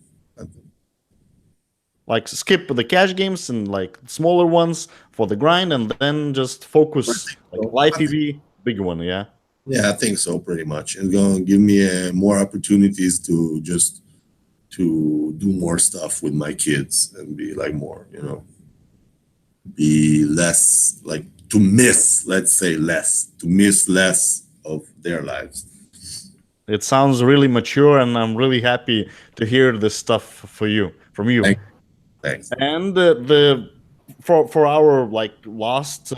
Like skip the cash games and like smaller ones for the grind, and then just focus like So live I think, TV, big one. Yeah. yeah, I think so. Pretty much, it's gonna give me more opportunities to just to do more stuff with my kids and be like more, be less like to miss. Let's say less to miss less of their lives. It sounds really mature, and I'm really happy to hear this stuff for you from you. Thanks. Thanks. And the for our like last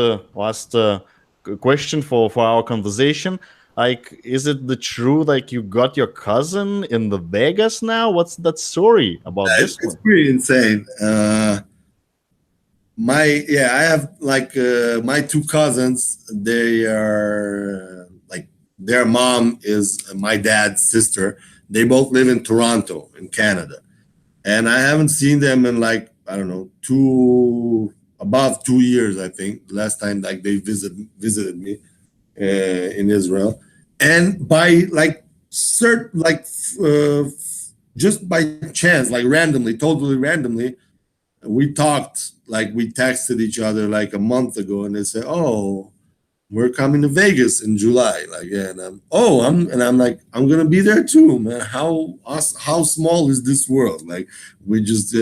question for our conversation, like, is it the true like you got your cousin in the Vegas now? What's that story about this It's one? pretty insane. I have like my two cousins. They are like their mom is my dad's sister. They both live in Toronto, in Canada, and I haven't seen them in like I don't know above 2 years. I think last time like they visited me in Israel, and by like certain like just by chance, like randomly, totally randomly, we talked like we texted each other like a month ago, and they said, "Oh, we're coming to Vegas in July." Like, yeah, and I'm like, I'm gonna be there too, man. How small is this world? Like, we just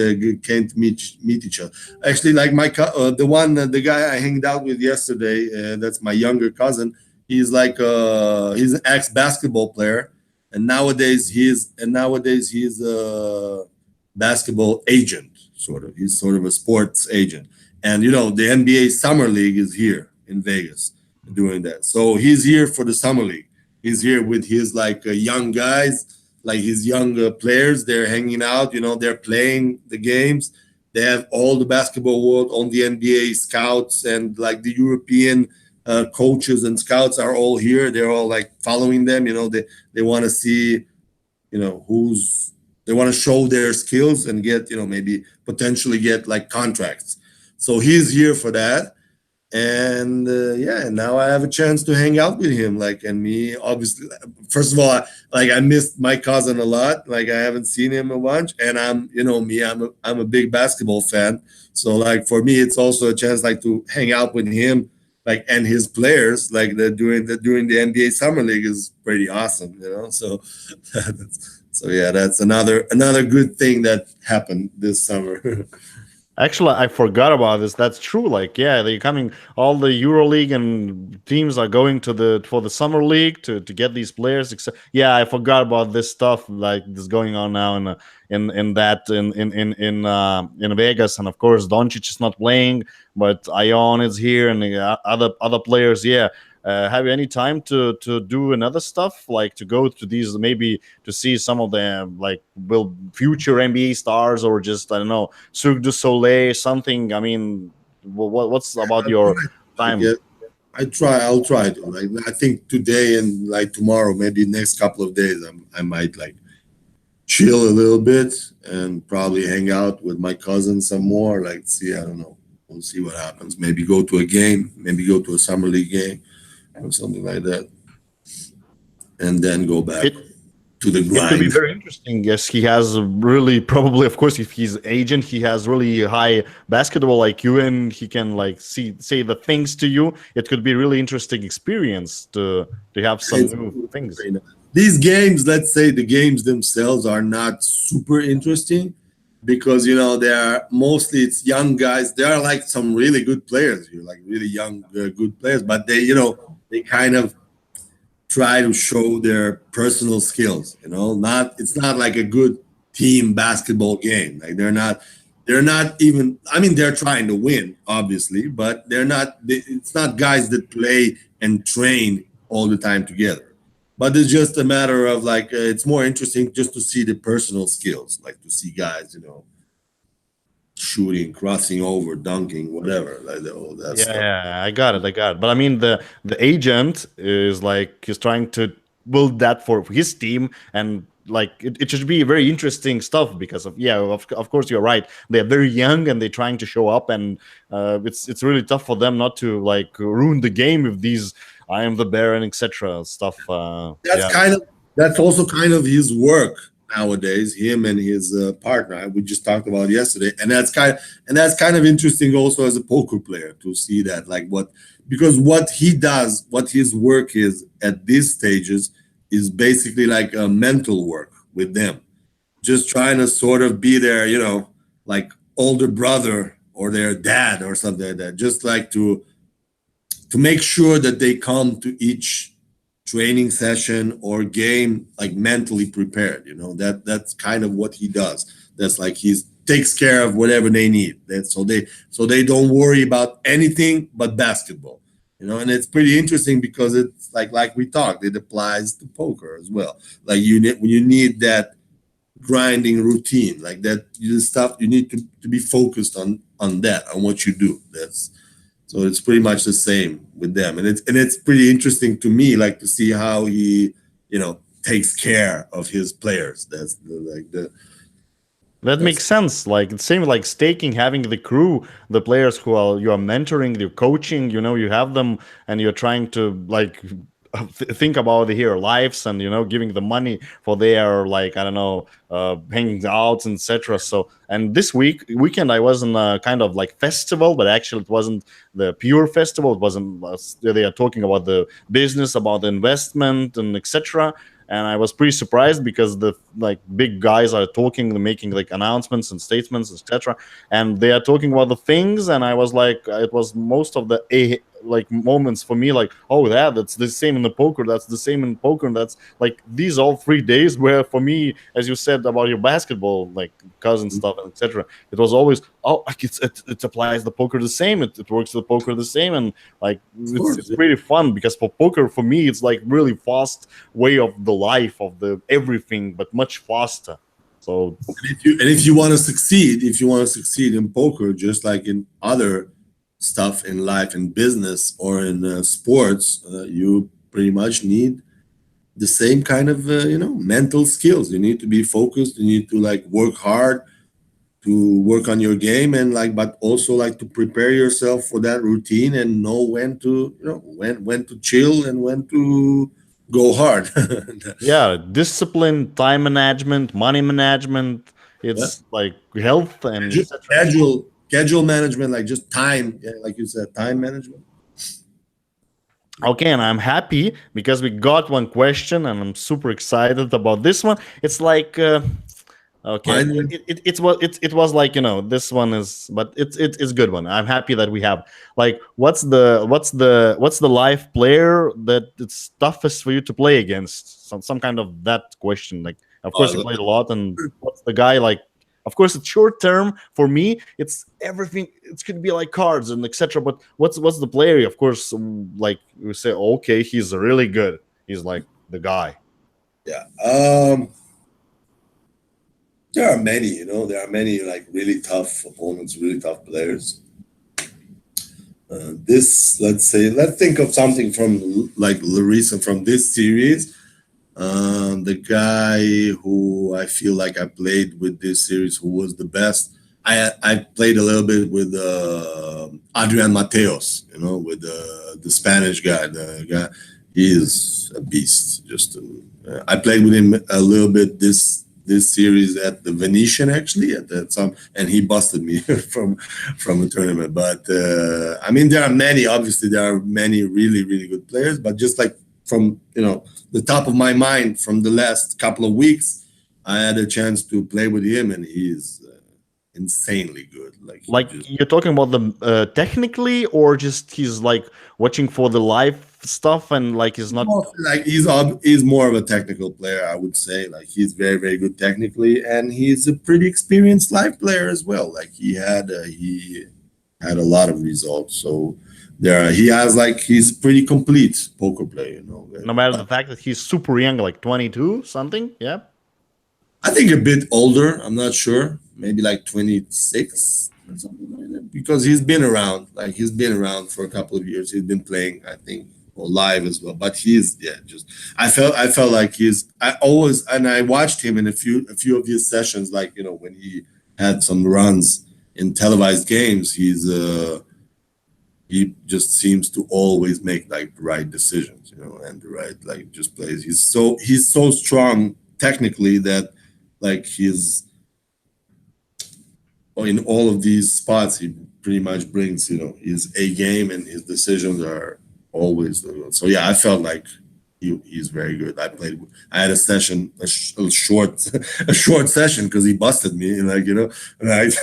can't meet each other. Actually, like the guy I hanged out with yesterday, that's my younger cousin. He's an ex basketball player, and nowadays he's a basketball agent, sort of. He's sort of a sports agent, and the NBA Summer League is here in Vegas doing that. So he's here for the summer league. He's here with his like young guys, like his young players. They're hanging out. They're playing the games. They have all the basketball world on the NBA scouts and like the European coaches and scouts are all here. They're all like following them. They want to see who's they want to show their skills and get maybe potentially get like contracts. So he's here for that, and yeah, and now I have a chance to hang out with him, like, and me obviously. First of all, I missed my cousin a lot, like I haven't seen him a bunch, and I'm a big basketball fan, so like for me it's also a chance like to hang out with him, like, and his players, like they're during the NBA Summer League is pretty awesome, so so yeah, that's another good thing that happened this summer. Actually, I forgot about this. That's true. Like, yeah, they're coming. All the EuroLeague and teams are going to the for the summer league to get these players. Yeah, I forgot about this stuff. Like this going on now in Vegas, and of course Doncic is not playing, but Ion is here, and the other players. Yeah, have you any time to do another stuff, like to go to these, maybe to see some of the like will future NBA stars, or just I don't know, Cirque du Soleil, something. I mean, what's about your I time? guess I'll try to, like, I think today and like tomorrow, maybe next couple of days, I might like chill a little bit and probably hang out with my cousin some more. Like, see, I don't know. We'll see what happens. Maybe go to a game, maybe go to a summer league game or something like that, and then go back It to the it could be grind. very interesting. Yes, he has really probably, of course, if he's agent, he has really high basketball IQ, and he can like say the things to you. It could be really interesting experience to have some It's new things. these games, let's say the games themselves are not super interesting because they are mostly it's young guys. There are like some really good players here, like really young good players, but they kind of try to show their personal skills. Not it's not like a good team basketball game. Like they're not even. I mean, they're trying to win, obviously, but it's not guys that play and train all the time together. But it's just a matter of like it's more interesting just to see the personal skills, like to see guys, shooting, crossing over, dunking, whatever, like all that Yeah, stuff. yeah, I got it, I got it. But I mean, the agent is like he's trying to build that for his team, and like it should be very interesting stuff because of yeah, of course you're right. They're very young and they're trying to show up, and it's really tough for them not to like ruin the game with these "I am the Baron" etc. stuff. That's Yeah, kind of that's also kind of his work nowadays. Him and his partner, we just talked about yesterday, and that's kind of interesting also as a poker player to see that, like what, because what he does, what his work is at these stages is basically like a mental work with them, just trying to sort of be their, like older brother or their dad or something like that, just like to make sure that they come to each training session or game like mentally prepared. That's kind of what he does. That's like he's takes care of whatever they need. So they don't worry about anything but basketball. And it's pretty interesting because it's like we talked, it applies to poker as well. Like when you need that grinding routine, like that stuff, you need to be focused on that, on what you do. That's So it's pretty much the same with them, and it's pretty interesting to me, like to see how he, takes care of his players. That's the That that's makes sense. Like it seems like staking, having the crew, the players who are you are mentoring, you're coaching. You have them, and you're trying to like think about their lives, and giving the money for their like I don't know, hanging out, etc. So, and this weekend I was in a kind of like festival, but actually it wasn't the pure festival. It wasn't. They are talking about the business, about the investment, and etc. And I was pretty surprised because the like big guys are talking, making like announcements and statements, etc. And they are talking about the things, and I was like, it was most of the like moments for me, like, oh yeah, that's the same in the poker, that's the same in poker, and that's like these all 3 days where for me, as you said about your basketball, like cousin stuff, etc. It was always like it applies the poker the same, it works the poker the same, and like of it's course. pretty fun because for poker for me it's like really fast way of the life of the everything, but much faster. So And if you want to succeed, in poker, just like in other stuff in life, in business or in sports, you pretty much need the same kind of mental skills. You need to be focused. You need to like work hard to work on your game, and like, but also like to prepare yourself for that routine and know when to when to chill and when to go hard. yeah, discipline, time management, money management, Yeah. it's like health and Schedule, etc. schedule management, like just time, yeah, like you said, time management. Okay, and I'm happy because we got one question, and I'm super excited about this one. It's like okay, Mine, it was like this one is, but it's a good one. I'm happy that we have like what's the live player that it's toughest for you to play against? Some kind of that question. Like, of course you uh, played a lot, and what's the guy like? Of course, it's short term for me. It's everything. It could be like cards and etc. But what's the player? Of course, like you say, okay, he's really good. He's like the guy. yeah. There are many, there are many like really tough opponents, really tough players. Let's think of something from like Larissa from this series. The guy who I feel like I played with this series, who was the best. I played a little bit with Adrian Mateos, with the Spanish guy. The guy, he is a beast. I played with him a little bit this series at the Venetian, actually, and he busted me from a tournament. But I mean, there are many. Obviously, there are many really really good players. But just like from the top of my mind from the last couple of weeks, I had a chance to play with him, and he's insanely good. Like he Like just you're talking about them technically, or just he's like watching for the live stuff and like he's not. like he's more of a technical player, I would say. Like he's very very good technically, and he's a pretty experienced live player as well. Like he had a lot of results. So he's pretty complete poker player. No matter the But fact that he's super young, like 22 something. Yeah. I think a bit older. I'm not sure. Maybe like 26 or something like that. Because he's been around. Like he's been around for a couple of years. He's been playing, I think, or live as well. But he's yeah, just I felt like I watched him in a few of his sessions, like when he had some runs in televised games. He just seems to always make like the right decisions. and the right like just plays. He's so strong technically that like he's in all of these spots he pretty much brings his A game, and his decisions are always so yeah, I felt like he's very good. I had a session, a short a short session because he busted me, right.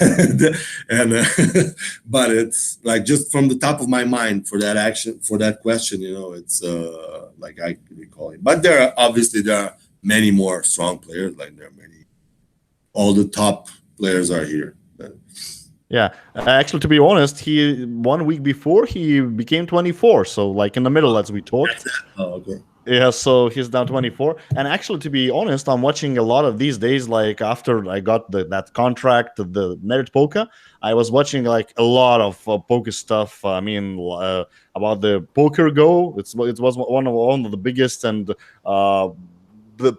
And but it's like just from the top of my mind for that action, for that question, it's like I recall it. But there are many more strong players. Like there are many, all the top players are here. Yeah, actually, to be honest, he 1 week before he became 24. So like in the middle, as we talked. Oh, okay. Yeah, so he's down 24. And actually, to be honest, I'm watching a lot of these days. Like after I got that contract, the Merit Poker, I was watching like a lot of poker stuff. I mean, about the Poker Go. It was one of the biggest and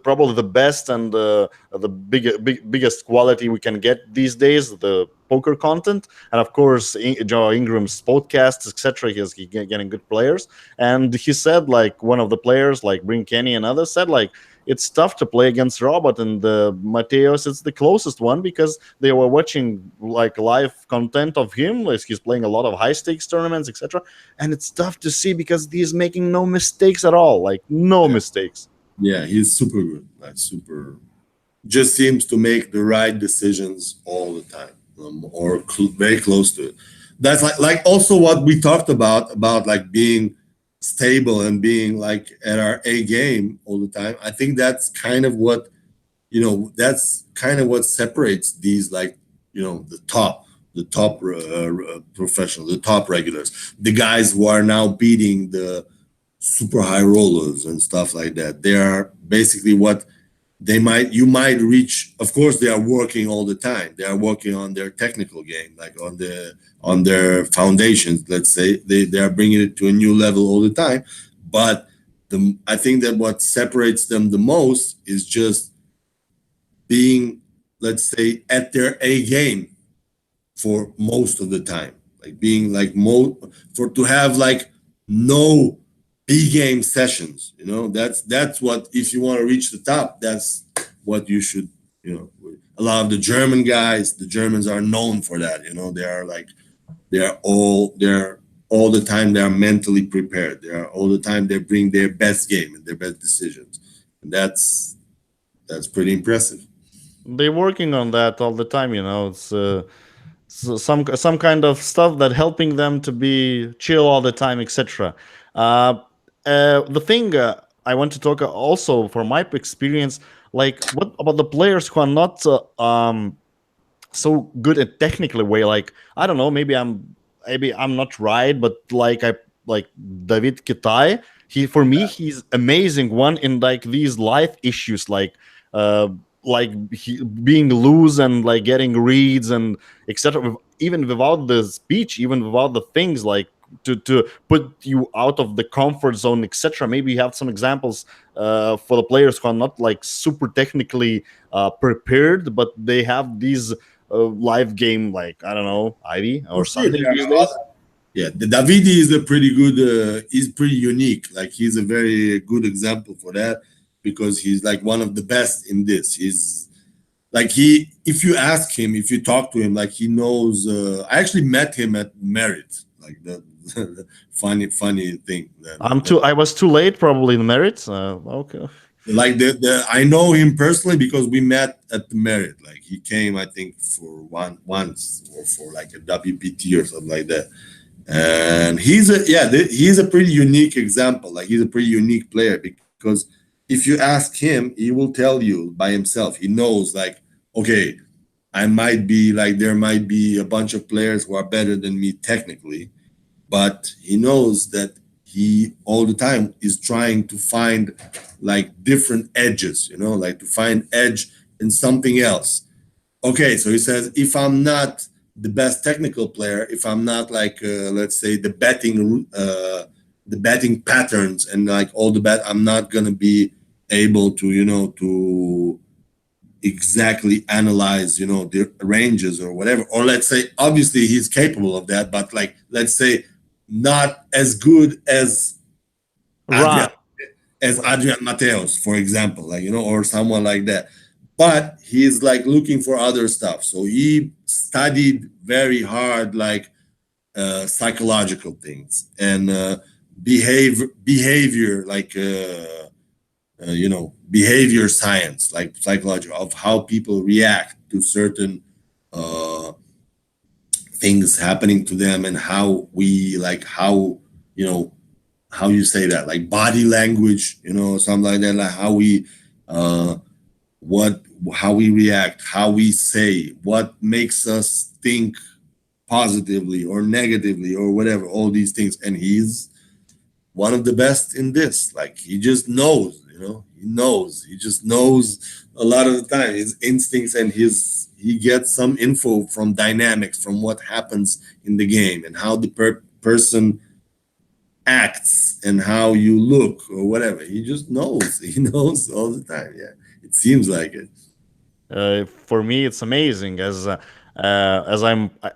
probably the best and the biggest quality we can get these days. The poker content, and of course Joe Ingram's podcasts, etc. He's getting good players, and he said like one of the players like Brin Kenny and others said like it's tough to play against Robert and Mateos. It's the closest one because they were watching like live content of him. Like he's playing a lot of high stakes tournaments, etc. And it's tough to see because he's making no mistakes at all, like no mistakes. Yeah, he's super good. Like super, just seems to make the right decisions all the time, or very close to it. That's like also what we talked about like being stable and being like at our A game all the time. I think that's kind of what separates these like the top professionals, the top regulars, the guys who are now beating the super high rollers and stuff like that. They are basically what you might reach. Of course, they are working all the time. They are working on their technical game, like on their foundations. Let's say they are bringing it to a new level all the time. But I think that what separates them the most is just being, let's say, at their A game for most of the time, like being like to have like no B game sessions. That's what, if you want to reach the top, that's what you should. A lot of the Germans are known for that. They're all the time. They are mentally prepared. They are all the time. They bring their best game and their best decisions, and that's pretty impressive. They're working on that all the time. It's some kind of stuff that helping them to be chill all the time, etc. The thing I want to talk also from my experience, like what about the players who are not so good at technical way? Like I don't know, maybe I'm not right, but like David Kitai, for me he's amazing one in like these life issues, like being loose and like getting reads and etc. Even without the speech, even without the things like to put you out of the comfort zone, etc. Maybe you have some examples for the players who are not like super technically prepared, but they have these live game, like I don't know, Ivy or something these days. Yeah, the Davidi is a pretty good. He's pretty unique. Like he's a very good example for that because he's like one of the best in this. He's like if you ask him, if you talk to him, like he knows. I actually met him at Merit. Like the funny thing. I was too late, probably in Merit. Okay. Like I know him personally because we met at the Merit. Like he came, I think, for once or for like a WPT or something like that. And he's a pretty unique example. Like he's a pretty unique player because if you ask him, he will tell you by himself. He knows like, okay, there might be a bunch of players who are better than me technically, but he knows that he all the time is trying to find like different edges, like to find edge in something else. Okay, so he says, if I'm not the best technical player, if I'm not like let's say the betting patterns and like all the I'm not gonna be able to to exactly analyze the ranges or whatever. Or let's say obviously he's capable of that, but like let's say not as good as Right. as Adrian Mateos, for example, like, or someone like that. But he's like looking for other stuff. So he studied very hard, like psychological things and behavior, like behavior science, like psychology of how people react to certain uh, things happening to them, and how we like you know how you say that, like body language, something like that, like how we uh what how we react, how we say, what makes us think positively or negatively or whatever, all these things. And he's one of the best in this. Like he just knows, he just knows a lot of the time his instincts, and he gets some info from dynamics, from what happens in the game and how the person acts and how you look or whatever. He just knows. He knows all the time. Yeah, it seems like it. For me, it's amazing as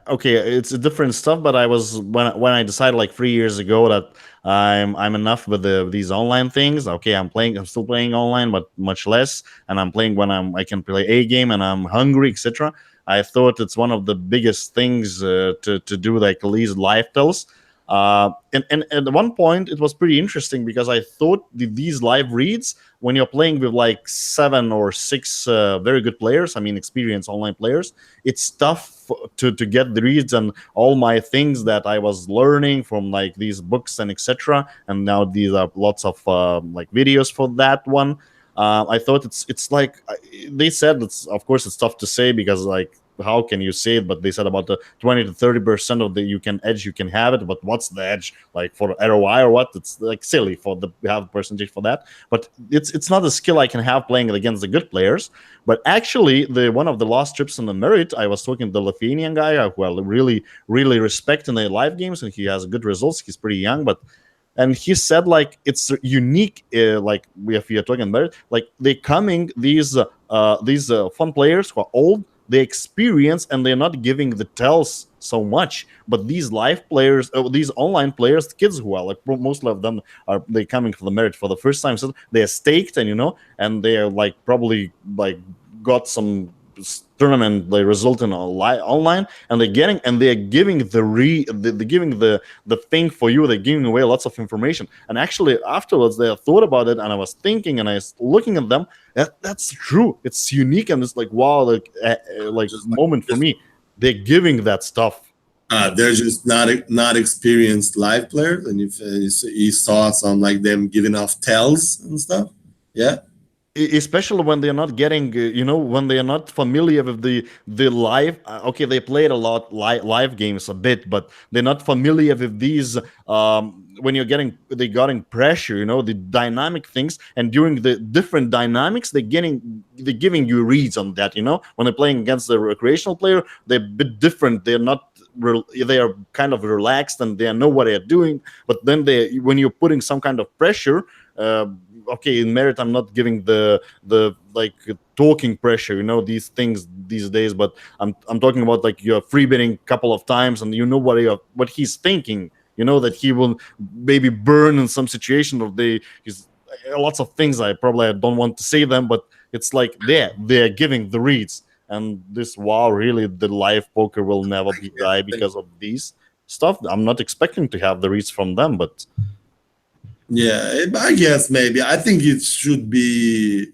okay. It's a different stuff, but I was when I decided like 3 years ago that I'm enough with these online things. Okay, I'm still playing online, but much less, and I'm playing when I can play a game and I'm hungry, etc. I thought it's one of the biggest things to do, like these life tells. And at one point, it was pretty interesting because I thought these live reads, when you're playing with like 7 or 6 very good players, I mean experienced online players, it's tough to get the reads and all my things that I was learning from like these books and etc. And now these are lots of like videos for that one. I thought it's like they said it's, of course it's tough to say because like how can you say it, but they said about the 20 to 30% of the you can have it, but what's the edge like for ROI or what? It's like silly for the have percentage for that, but it's not a skill I can have playing against the good players. But actually, the one of the last trips on the merit, I was talking to the Lithuanian guy who I really respect in the live games, and he has good results. He's pretty young, but and he said like it's unique, like if we are talking about it, like they coming these fun players who are old, they experience and they're not giving the tells so much, but these live players, these online players, kids who are like most of them are they coming for the merit for the first time, so they're staked, and and they are like probably like got some tournament they result in online, and they're giving they're giving the thing for you, they're giving away lots of information. And actually afterwards they thought about it, and I was thinking and I was looking at them, that's true, it's unique, and it's like wow, like Just like moment for me, they're giving that stuff. they're just not experienced live players, and if you saw some like them giving off tells and stuff. Yeah. Especially when they're not getting when they are not familiar with the live, okay, they played a lot live games a bit, but they're not familiar with these, when they getting pressure, the dynamic things, and during the different dynamics they're giving you reads on that, when they're playing against the recreational player, they're a bit different, they're not they are kind of relaxed and they know what they're doing. But then when you're putting some kind of pressure, uh, okay, in merit I'm not giving the like talking pressure, these things these days, but I'm talking about like you're free betting a couple of times and what he's thinking, that he will maybe burn in some situation, or he's lots of things I don't want to say them, but it's like they're giving the reads. And this, wow, really the live poker will never be Yeah, die I think, because of these stuff. I'm not expecting to have the reads from them, but yeah, I guess maybe. I think it should be,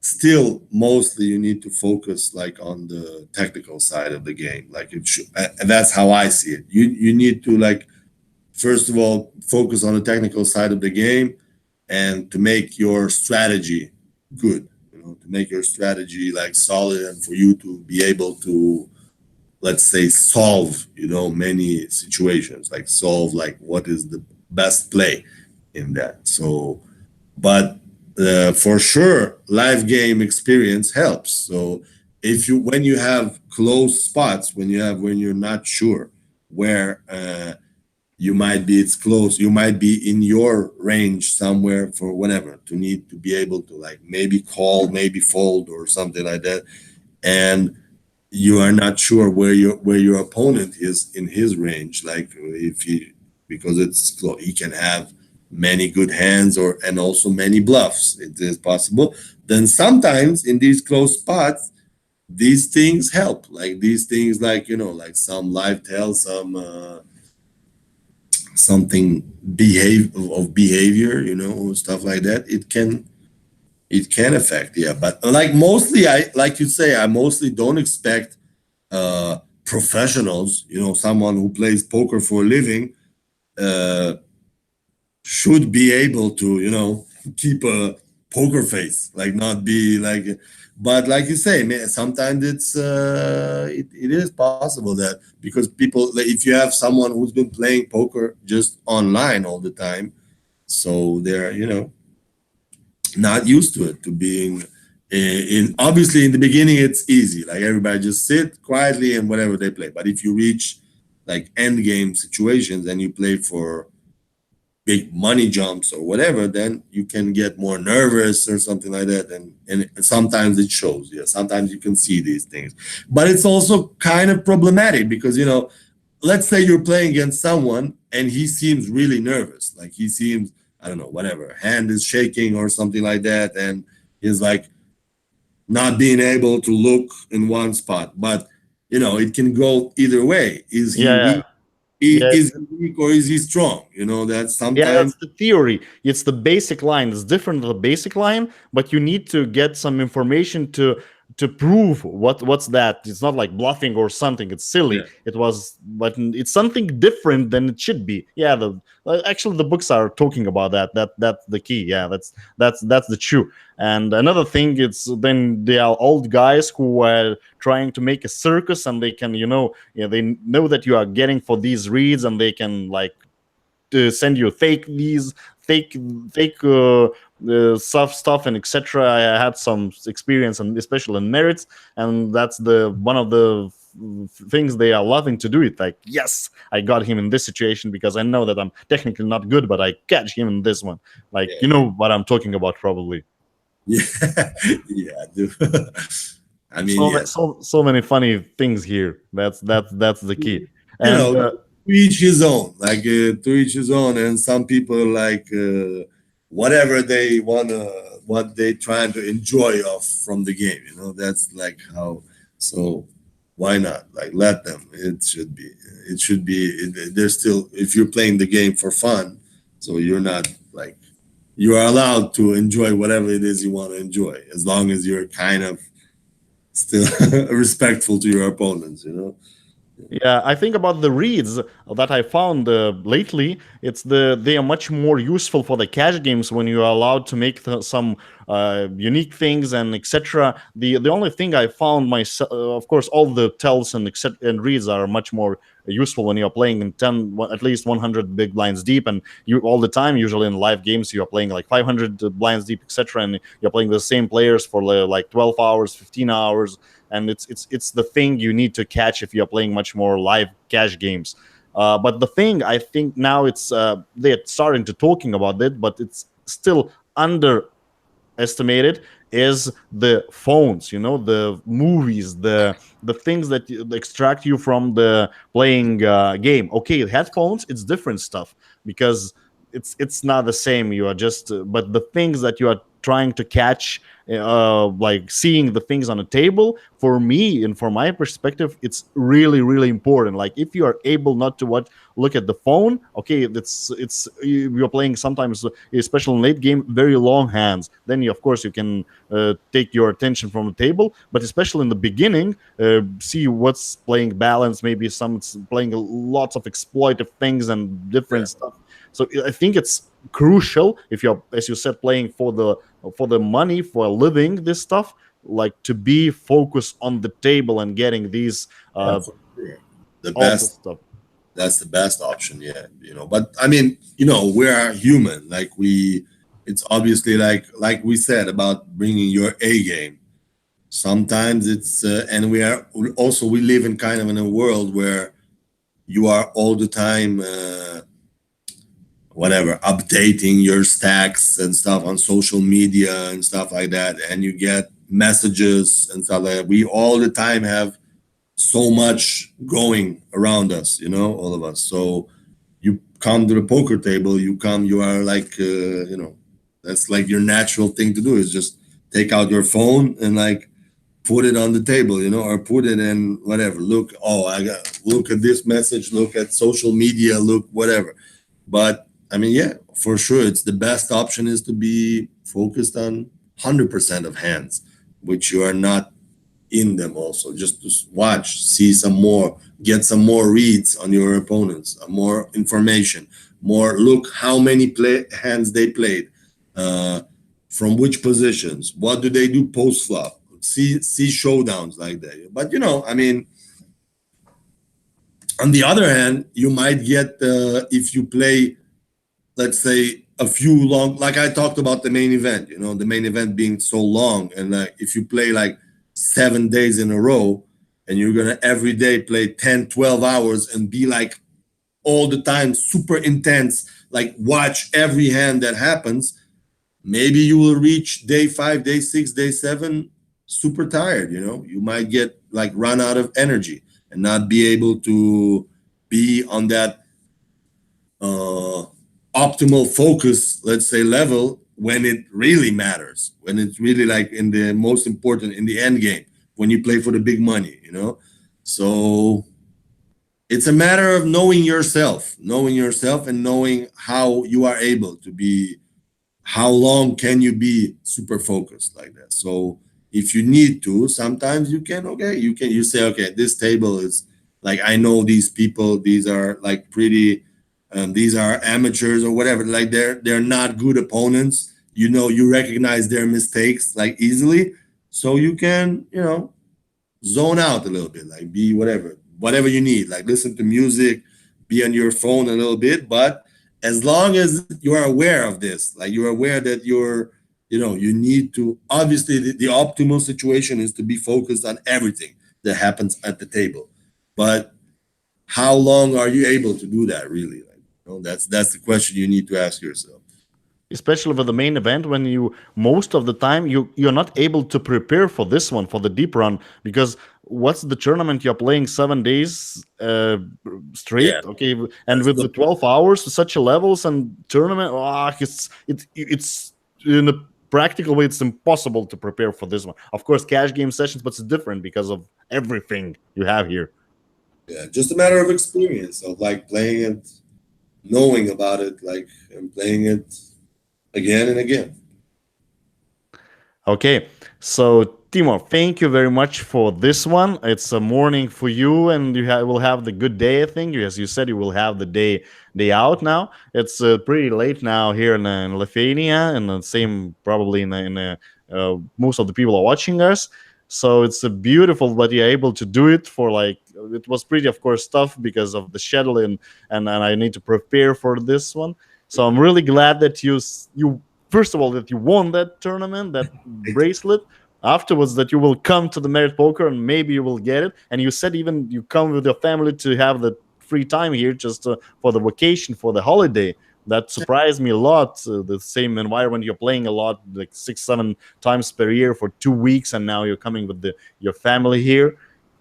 still mostly you need to focus like on the technical side of the game. Like it should, and that's how I see it. You need to like first of all focus on the technical side of the game, and to make your strategy good. To make your strategy like solid, and for you to be able to, let's say, solve many situations, like solve like what is the best play in that. So but for sure live game experience helps. So if you when you have close spots, when you're not sure where you might be, it's close, you might be in your range somewhere for whatever, to need to be able to like maybe call, maybe fold or something like that, and you are not sure where your opponent is in his range, like if he, because it's he can have many good hands and also many bluffs. It is possible. Then sometimes in these close spots, these things help. Like these things, like like some live tell, some something behavior, stuff like that. It can affect, yeah. But like mostly, I like you say, I mostly don't expect professionals. Someone who plays poker for a living uh, should be able to keep a poker face, like not be like. But like you say, man, sometimes it is possible that because people, like, if you have someone who's been playing poker just online all the time, so they're not used to it, to being in obviously in the beginning it's easy, like everybody just sit quietly and whatever they play. But if you reach like end game situations and you play for big money jumps or whatever, then you can get more nervous or something like that. And sometimes it shows. Yeah, sometimes you can see these things. But it's also kind of problematic because let's say you're playing against someone and he seems really nervous. Like he seems, I don't know, whatever, hand is shaking or something like that, and he's like not being able to look in one spot. But it can go either way. Is he Yeah, weak? yeah. Is he weak or is he strong? That Yeah, sometimes. that's the theory. It's the basic line. It's different than the basic line, but you need to get some information to prove what's that. It's not like bluffing or something. It's silly. It was, but it's something different than it should be. Yeah, actually the books are talking about that. That's the key. Yeah, that's the true. And another thing, it's then they are old guys who are trying to make a circus, and they can they know that you are getting for these reads, and they can like to send you fake fake stuff and etc. I had some experience, and especially in merits, and that's the one of the things they are loving to do it. Like, yes, I got him in this situation because I know that I'm technically not good, but I catch him in this one. Like, you know what I'm talking about, probably. Yeah, yeah, I do. I mean, So yes. so many funny things here. That's the key. You And know, to each his own. Like to each his own, and some people like whatever they wanna, what they trying to enjoy off from the game. That's like how. So why not? Like let them. It should be. It should be. There's still, if you're playing the game for fun, so you're not like, you are allowed to enjoy whatever it is you want to enjoy, as long as you're kind of still respectful to your opponents. Yeah, I think about the reads that I found lately. They are much more useful for the cash games when you are allowed to make some unique things and etc. The only thing I found myself, of course, all the tells and and reads are much more useful when you are playing in at least 100 big blinds deep, and you all the time. Usually in live games, you are playing like 500 blinds deep, etc., and you're playing the same players for like 12 hours, 15 hours, and it's the thing you need to catch if you're playing much more live cash games. But the thing I think now they're starting to talking about it, but it's still underestimated is the phones. The movies, the things that extract you from the playing game. Okay, headphones, it's different stuff because it's not the same. You are just but the things that you are trying to catch, like seeing the things on a table, for me and for my perspective, it's really really important. Like if you are able not to look at the phone, okay, you're playing sometimes, especially in late game, very long hands, then of course you can take your attention from the table. But especially in the beginning, see what's playing balance, maybe some playing lots of exploitive things and Yeah. different stuff. So I think it's crucial if you're, as you said, playing for the money, for a living, this stuff, like to be focused on the table and getting these Yeah, for sure. The awful best, stuff. that's the best option, yeah. But I mean, we are human. Like it's obviously like we said about bringing your A game. Sometimes it's and we live in kind of in a world where you are all the time whatever, updating your stacks and stuff on social media and stuff like that, and you get messages and stuff like that. We all the time have so much going around us, all of us. So you come to the poker table, you are like, that's like your natural thing to do is just take out your phone and like put it on the table, or put it in whatever. Look, oh, look at this message, look at social media, look, whatever. But I mean, yeah, for sure, it's the best option is to be focused on 100% of hands, which you are not in them also. Just to watch, see some more, get some more reads on your opponents, more information, more look how many hands they played, uh, from which positions, what do they do post flop, see showdowns like that. But I mean, on the other hand, you might get, if you play, let's say, a few long, like I talked about the main event, the main event being so long, and if you play like 7 days in a row, and you're gonna every day play 10, 12 hours and be like all the time super intense, like watch every hand that happens, maybe you will reach day 5, day 6, day 7 super tired. You might get like run out of energy and not be able to be on that uh, optimal focus, let's say, level when it really matters, when it's really like in the most important, in the end game, when you play for the big money. So it's a matter of knowing yourself and knowing how you are able to be, how long can you be super focused like that. So if you need to, sometimes you can, okay, you say, okay, this table is like, I know these people, these are like pretty, these are amateurs or whatever, like they're not good opponents, you recognize their mistakes like easily, so you can, zone out a little bit, like be whatever you need, like listen to music, be on your phone a little bit. But as long as you are aware of this, like you're aware that you need to, obviously the optimal situation is to be focused on everything that happens at the table. But how long are you able to do that really? Like, that's the question you need to ask yourself. Especially for the main event, when you most of the time you're not able to prepare for this one, for the deep run, because what's the tournament you're playing 7 days Yeah, straight, okay, and that's with the the 12 hours to such a levels and tournament, it's in a practical way it's impossible to prepare for this one. Of course, cash game sessions, but it's different because of everything you have here. yeah, just a matter of experience of like playing it, knowing about it, like, and playing it again and again. Okay, so Timur, thank you very much for this one. It's a morning for you, and will have the good day. I think, as you said, you will have the day out now. It's pretty late now here in Lithuania, and the same probably most of the people are watching us. So it's a beautiful that you're able to do it for like it was pretty, of course, tough because of the schedule and I need to prepare for this one. So I'm really glad that you first of all that you won that tournament, that bracelet. Afterwards, that you will come to the Merit Poker and maybe you will get it. And you said even you come with your family to have the free time here just for the vacation, for the holiday. That surprised me a lot. The same environment you're playing a lot, like 6, 7 times per year for 2 weeks, and now you're coming with your family here.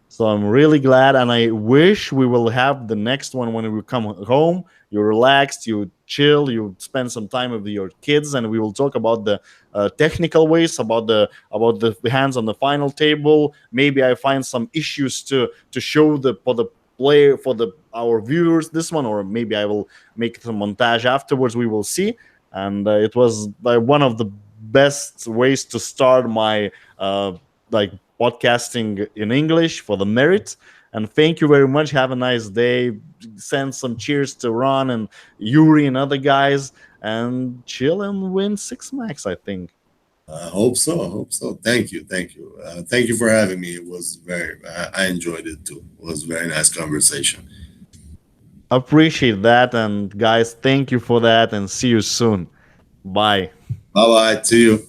So I'm really glad, and I wish we will have the next one when we come home. You're relaxed, you chill, you spend some time with your kids, and we will talk about the technical ways, about the hands on the final table. Maybe I find some issues to show for the player, for the our viewers this one, or maybe I will make some montage afterwards. We will see. And it was one of the best ways to start my like podcasting in English for the merit. And thank you very much. Have a nice day. Send some cheers to Ron and Yuri and other guys, and chill and win 6 max, I think. I hope so. I hope so. Thank you. Thank you. Thank you for having me. It was I enjoyed it too. It was a very nice conversation. Appreciate that. And guys, thank you for that and see you soon. Bye. Bye bye. See you.